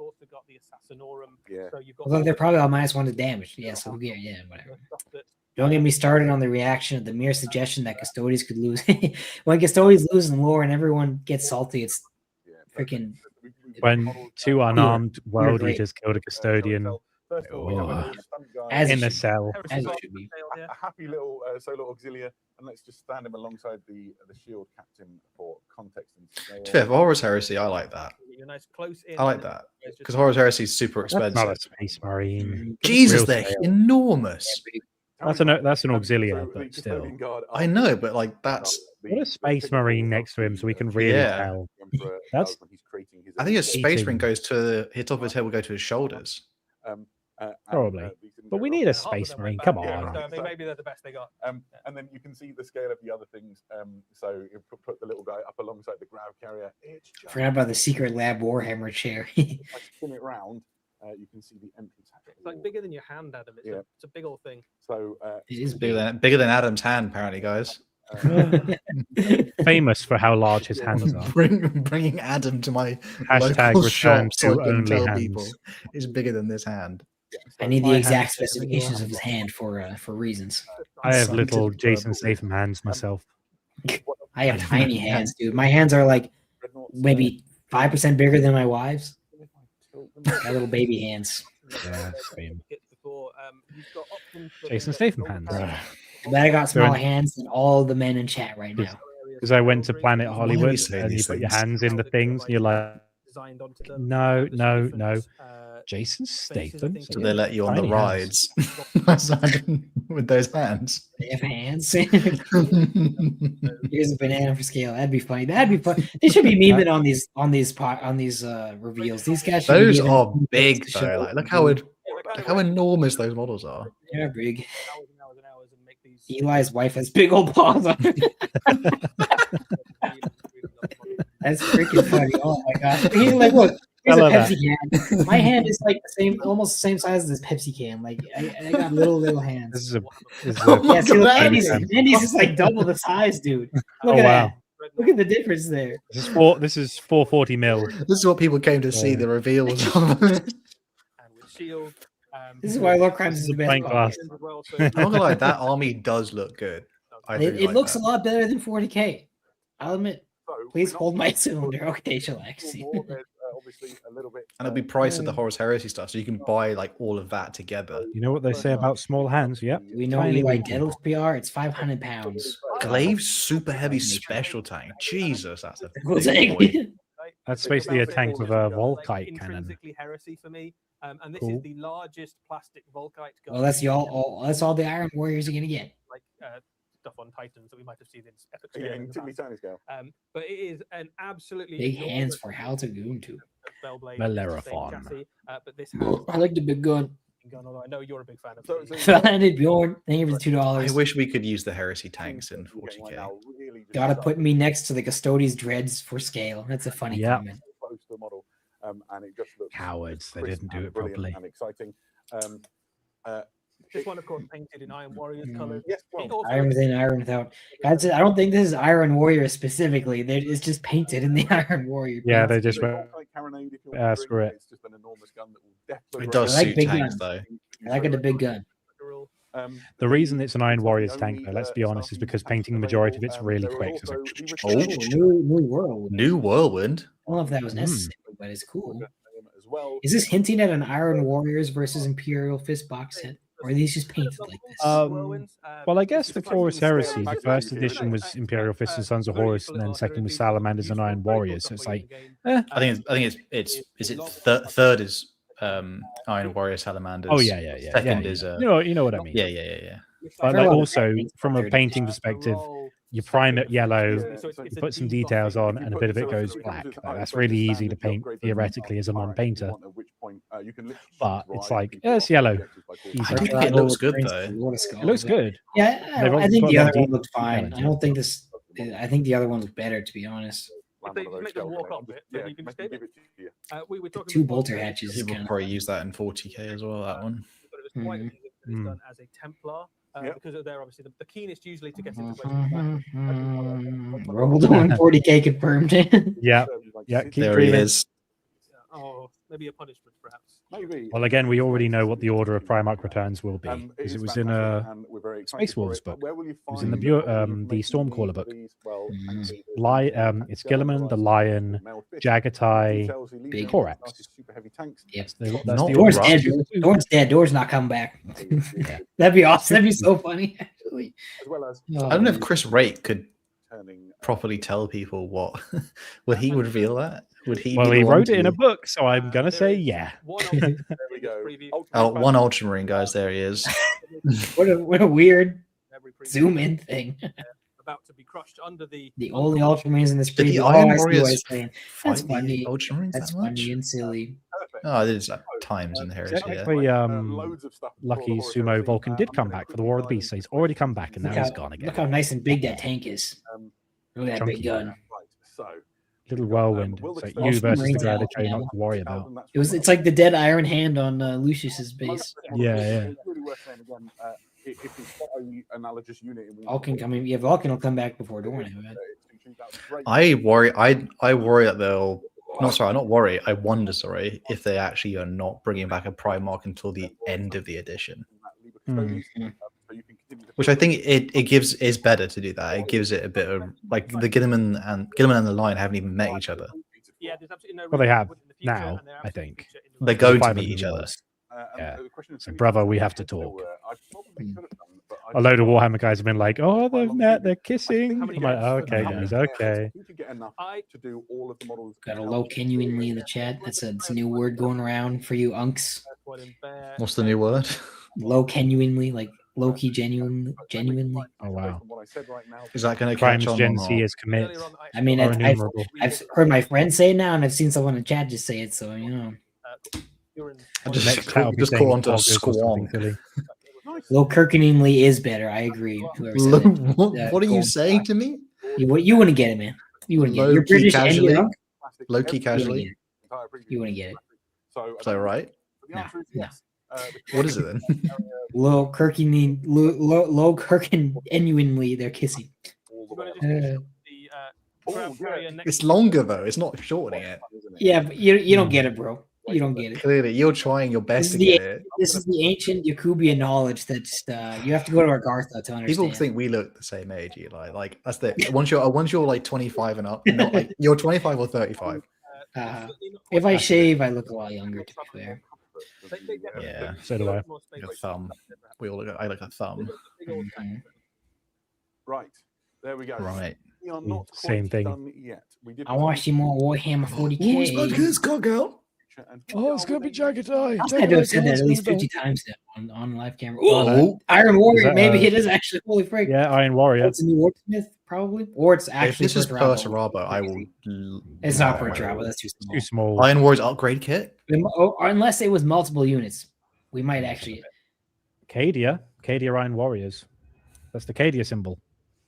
also got the Assassinorum. Yeah. So you've got Although they're probably all -1 to damage. Yeah, so yeah, whatever. the stuff that Don't get me started on the reaction of the mere suggestion that custodians could lose. When custodians lose in lore and everyone gets salty, it's freaking. When two unarmed world great. eaters killed a custodian First of all, we have a Oh. little stunt guy. As in it a should be. cell. As it should be. A happy little solo auxilia, and let's just stand him alongside the shield captain for context and scale. To be fair, for Horus Heresy, I like that. you're nice close in. I like and then that it's just- because Horus Heresy is super That's not a expensive. space marine. Jesus, Real they're scale. enormous. That's an auxilia, So the but still. custodian guard I know, but like that's. What a space marine next to him so we can really Yeah. tell. Emperor That's- does when he's creating his I think a own space Eating. ring goes to his top of his head will go to his shoulders. and, Probably. these didn't But go we wrong. need a half of space them marine. went Come back, yeah, on. so, I mean, maybe they're the best they got. And then you can see the scale of the other things. So you put the little guy up alongside the grav carrier. It's just Forgot about the secret lab Warhammer chair. if I spin it round, you can see the entrance hatch. It's like bigger than your hand, Adam. It's, Yeah. it's a big old thing. So It is Bigger than Adam's hand, apparently, guys. Famous for how large his hands are. Bringing Adam to my Hashtag local return shop so to I can only tell hands. people is bigger than this hand. I need the My exact hands- specifications of his hand for reasons. I have Some little typical Jason Statham hands myself. I have tiny hands, dude. My hands are like maybe 5% bigger than my wife's. My little baby hands. Yeah, same. Before, you've got options for Jason things Statham like hands. local I bet I got They're smaller in- hands than all the men in chat right now. Because I went to Planet are we Hollywood saying and you these put your things? hands in the things and you're like, designed onto them. no, There's no, different, no. uh, Jason faces, I Statham? think, So they let you on the Tiny rides with those hands. They have hands. Here's a banana for scale. That'd be funny. That'd be fun. They should be memeing on these reveals. These guys should Those be are memeing big this though. shit. Like, look how enormous those models are. They're big. hours and hours and hours and make these. Eli's wife has big old paws on her. That's freaking funny. Oh my god. He's like, look, here's I a love that. Pepsi can. My hand is like the same, almost the same size as this Pepsi can. Like I got little hands. This is a. This is Oh a my Yeah, see, look, God. Andy's just like double the size, dude. Look Oh, at wow. that. Look at the difference there. This is 440 mil. This is what people came to see, Yeah. the reveals of. And with shield. This is why LoreCrimes is the best. Pint glass. as well, so I'm not gonna lie, that army does look good. I do It like looks that. a lot better than 40k. I'll admit. So Please we're hold not- my cylinder. Okay, Shalax. More, there's, obviously a little bit. And it'll be priced at the Horus Heresy stuff, so you can buy like all of that together. You know what they say about small hands? Yep. We know Tiny you like little deadlift PR. It's 500 pounds. Glaive's super heavy special tank. Jesus, that's a Cool big tank. boy. That's basically a tank with a Volkite cannon. Intrinsically heresy for me. And this Cool. is the largest plastic Volkite gun. Well, that's that's all the Iron Warriors are gonna get. Like stuff on Titans that we might have seen in epic Yeah, scale in in the tiddly past. tiny scale. But it is an absolutely Big hands enormous for Hal to goon to. Bellblade Bellerophon. chassis, but this has I like the big gun. gun, although I know you're a big fan of. So- these. so- Landed Bjorn. Thank you for the I $2. wish we could use the Heresy tanks in Right 40k. now, really just Gotta so put me next to the Custodes Dreads for scale. That's a funny Yeah. comment. close to the model, and it just looks Cowards. They crisp didn't do and it brilliant properly. and exciting. This one, of course, painted in Iron Warriors colours. Yes, It well, also Iron is- within, Iron without. Guys, I don't think this is Iron Warrior specifically. It's just painted in the Iron Warrior. Yeah, paint. they just the went. Volkite carronade, if you're screw wondering, it. It's just an enormous gun that will definitely. It does I like suit big tanks guns. though. I like the big gun. The reason it's an Iron Warriors tank, though, let's be honest, is because painting the majority of it's really quick. It's like, Oh. New World. New Whirlwind. I don't know if that was Hmm. necessary, but it's cool. As well. Is this hinting at an Iron Warriors versus Imperial Fist box set? Or are these just painted like this? well, I guess with Horus Heresy, the first edition was Imperial Fist and Sons of Horus, and then second was Salamanders and Iron Warriors. So it's like, I think it's is it third is Iron Warrior Salamanders. oh yeah. Second yeah, is you know what I mean. yeah. But Fair like enough. also from a painting perspective, you prime it yellow, Yeah, you put some details on, and a bit of it goes black. Like, that's really easy to paint theoretically as a non-painter. But it's like, yeah, it's yellow. Easy. I do think it looks good though. It looks good. Yeah, They've I think got the a other lot of one looked detail fine. into I it. don't think this. I think the other one looked better, to be honest. If they make them walk up it, then you can escape it. We were The talking two before bolter about hatches is People kind of. probably use that in 40k as well. That one. but it was quite Mhm. easy that it's done as a Templar Yep. because they're obviously the keenest usually to get into. Rumble doing 40k confirmed. Yeah, yeah. Keep There he dreaming. is. Oh, Maybe a punishment, perhaps. Maybe. Well, again, we already know what the order of Primarch returns will be because is it was in fantastic, a and we're very excited Space for Wolves it, but book. where will you It was find in the information Stormcaller for book. these? Well, thankfully, It's Gilliman, the Lion, Jagatai, Big Corax. super heavy tanks. Yep. That's Not the Door's order. dead. Door's dead. Door's not coming back. That'd be awesome. That'd be so funny. Actually. As well as Oh. I don't know if Chris Rake could turning properly tell people what. Would he reveal that? Would he? Well, be the he one wrote it in a to- book, so I'm gonna There say is yeah. one ultimate There we go. preview. Oh, one Ultramarine, guys. There he is. What a weird Every preview. zoom in thing. About to be crushed under the Only Ultramarines in this Did the preview. Iron I see what Warriors he's saying. That's Fight the funny. Ultramarines That's that much? funny and silly. Perfect. Oh, there's times in the Heresy. Yeah. Technically, Loads of stuff for Lucky the Horus Sumo Heresy. Vulcan did I'm come gonna back for the quickly War of the dive Beasts, so he's into already some come back, and now Look he's how, gone again. look how nice and big that tank is. Look at that big gun. Right, so Little whirlwind. will It's like the you Explosive versus the Marines guy out, that you yeah. not to worry about. It's like the dead Iron Hand on Lucius's base. Yeah, yeah. It's really worth saying again, if it's got an analogous unit, Vulcan coming. Yeah, Vulcan will come back before Dorn. I worry. I worry that they'll. No, sorry, not worry. I wonder, sorry, if they actually are not bringing back a Primarch until the end of the edition. Which I think it gives is better to do that. It gives it a bit of like the Gilliman and the Lion haven't even met each other. Yeah, there's absolutely no Well, they reason have would in the future, now, and they're I absolutely think. future in the They're future. going to Five meet of each them other. was. Yeah. So, brother, we have to talk. A load of Warhammer guys have been like, "Oh, they've met, they're kissing." I'm like, oh, "Okay, guys, okay." To do all of the models. Got a low genuinely in the chat. That's a new word going around for you unks. What's the new word? Low genuinely, like low key genuinely. Oh wow. Is that going to Crimes catch on? Gen or C not? is commit. I mean, Or I've innumerable. heard my friends say it now, and I've seen someone in chat just say it. So you know, I Next just chat will be just saying call onto a Poggers or something squonk. silly. low kirkeningly is better. I agree. Whoever said Lo- it. what are Go you on. saying to me? You wouldn't get it, man. You wouldn't get it. You're Low-key British and casually? you're unk. Low key You wouldn't casually? get it. You wouldn't get it. Is that right? No, no. What is it then? Low Kirkeninly, they're kissing. It's longer though. It's not shortening it. Yeah, but you don't get it, bro. You don't get it. Clearly, you're trying your This best is to the get it. this is the ancient Yakubian knowledge that just you have to go to Argartha to understand. People think we look the same age, Eli. Like that's the once you're like 25 and up, not like you're 25 or 35. If I shave, I look a lot younger. To be fair. Yeah, So do I. like a thumb. We all look. I like a thumb. Right, there we go. Right. We are not Same quite thing. done yet. We did I want to see more Warhammer 40k. cock out. Oh, it's gonna be Jagatai. I had to have said that at least 50 times now on live camera. Oh, Iron Warrior. that, Maybe it is actually holy frig. Yeah, Iron Warrior. It's a new Wordsmith, probably, or it's if actually this is Perturabo. Perturabo, I will. It's not Perturabo. That's too small. Too small. Iron Warriors upgrade kit. Or unless it was multiple units, we might actually. Cadia Iron Warriors. That's the Cadia symbol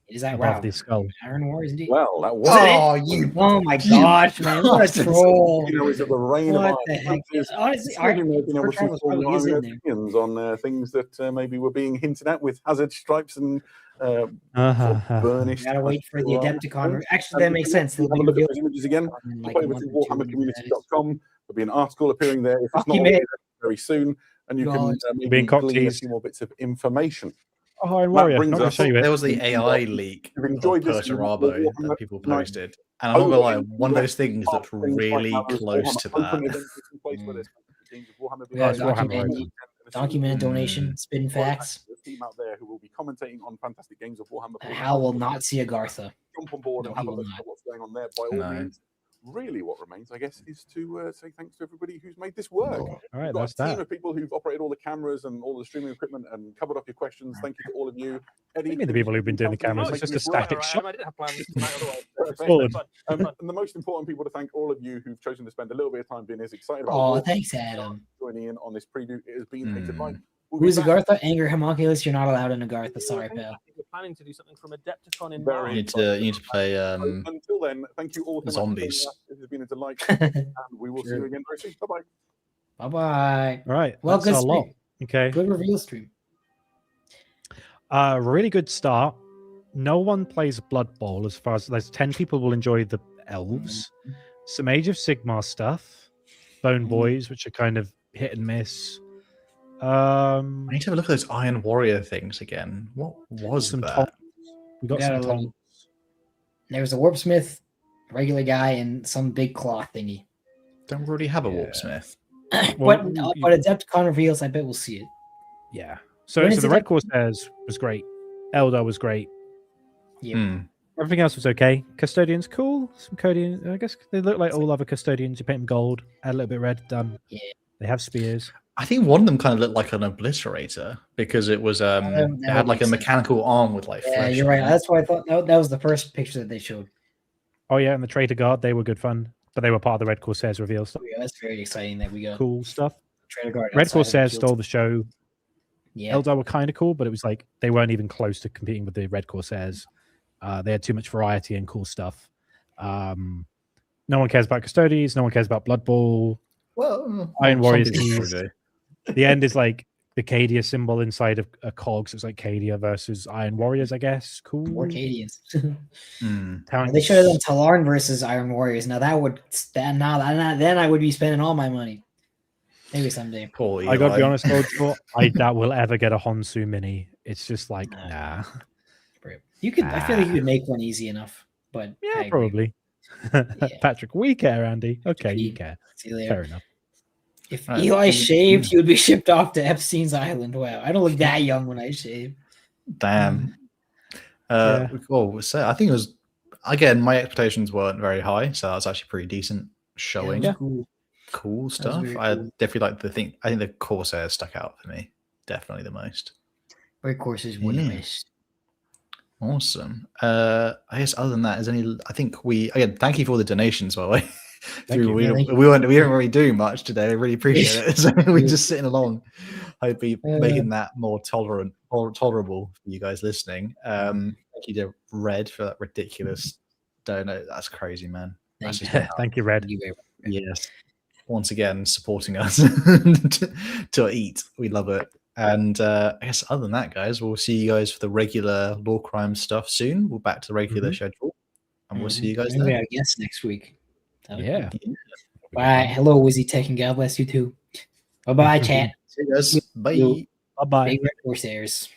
Is that above wow? the skull. Iron Warriors, indeed. Well, that was Oh, you. Oh my gosh, man! What a troll! you know, it's the reign What of the Iron heck? Fighters. Honestly, It's really making able to Perturabo form probably is in Iron there. opinions on things that maybe were being hinted at with hazard stripes and sort of burnished. Gotta wait for the Iron. Adepticon. Actually, that makes sense. Have a look at those images again. in like Play a with month or two, warhammercommunity.com. There'll be an article appearing there. If it's not Fuck you, already mate. there, very soon, and you can God. maybe Being cock glean a teased. few more bits of information. Oh, Iron That Warrior. brings Not gonna us- show you There it. was the AI leak You've of enjoyed this Perturabo Warhammer that people Night. posted, and I'm not gonna lie, one of those things that's really close to that. Yeah, it's Warhammer, document, document donation, spin facts. The team out there who will be commentating on fantastic games of Warhammer. Hal will not see Agartha. Jump on board No, and have he a will look not. at what's going on there. By all No. means, really, what remains, I guess, is to say thanks to everybody who's made this work. All right, We've got that's a team that. of people who've operated all the cameras and all the streaming equipment and covered up your questions. Thank you to all of you. Eddie, You mean the people who've been doing the cameras? It's making just a this work. static shot. I didn't have plans tonight otherwise. It's forward. And the most important people to thank all of you who've chosen to spend a little bit of time being as excited about Oh, what thanks, Adam. joining in on this preview. It has been a delight. We'll Who's be back Agartha? Anger Homunculus. You're not allowed in Agartha. Sorry, pal. We're planning to do something from Adepticon in Very You March. need to play. Until then, thank you all so much for Zombies. joining us. It has been a delight, and we will see you again very soon. Bye bye. Bye bye. All right. Well, That's good a lot. stream. Okay. Good reveal stream. Really good start. No one plays Blood Bowl as far as there's 10 people will enjoy the elves, some Age of Sigmar stuff, Bone Boys, which are kind of hit and miss. I need to have a look at those Iron Warrior things again. What was some that? We got got some a little- Tonks. There's a Warpsmith, regular guy, and some big claw thingy. Don't really have a Yeah. Warpsmith. Well, But Adepticon reveals, I bet we'll see it. Yeah. So When is the it Red up? Corsairs was great. Eldar was great. Yeah. Hmm. Everything else was okay. Custodians, cool. Some Custodians, I guess they look like all other Custodians. You paint them gold, add a little bit red, done. Yeah. They have spears. I think one of them kind of looked like an obliterator because it was that it would had like make a sense. mechanical arm with like Yeah, flesh. you're on right. it. That's why I thought that was the first picture that they showed. Oh yeah, and the Traitor Guard, they were good fun. But they were part of the Red Corsairs reveal. So Yeah, that's very exciting that we got cool stuff. Traitor Guard Red outside of the Corsairs field. stole the show. Yeah. Eldar were kind of cool, but it was like they weren't even close to competing with the Red Corsairs. They had too much variety and cool stuff. No one cares about Custodians. No one cares about Blood Bowl. Well, Iron some Warriors people teased. do. The end is like the Cadia symbol inside of a cog. So it's like Cadia versus Iron Warriors, I guess. Cool. More Cadians. Hmm. They should have done Talarn versus Iron Warriors. Now that would then I would be spending all my money. Maybe someday. Poor I gotta be Eli. honest, though, I doubt we'll ever get a Honsu mini. It's just like, nah. You could. I feel like you could make one easy enough. But I Yeah, agree. probably. Patrick, we care, Andy. Okay, you care. See you later. Fair enough. If Right. Eli shaved, he would be shipped off to Epstein's Island. Wow, I don't look that young when I shave. Damn. Yeah. Well, so I think it was again. My expectations weren't very high, so that was actually pretty decent showing. Yeah, cool. Cool stuff. very I cool. definitely like the thing. I think the Corsairs stuck out for me. Definitely the most. Red Corsairs won the Yeah. race. Awesome. I guess other than that, is any? I think we again. Thank you for all the donations, by the way. you. We Yeah, thank you. didn't really do much today. I really appreciate it. So we're just sitting along. Hope be making that more tolerable for you guys listening. Thank you to Red for that ridiculous donate. That's crazy, man. That's Thank just you. Thank you, Red. Thank you very much. yes. Once again, supporting us to eat. We love it. And I guess other than that, guys, we'll see you guys for the regular LoreCrimes stuff soon. We're back to the regular schedule. And we'll see you guys Maybe then. I guess next week. Yeah. Bye. Hello, Wizzy Tech, and God bless you too. Bye bye, chat. See you guys. Bye. Bye bye. Big Red Corsairs.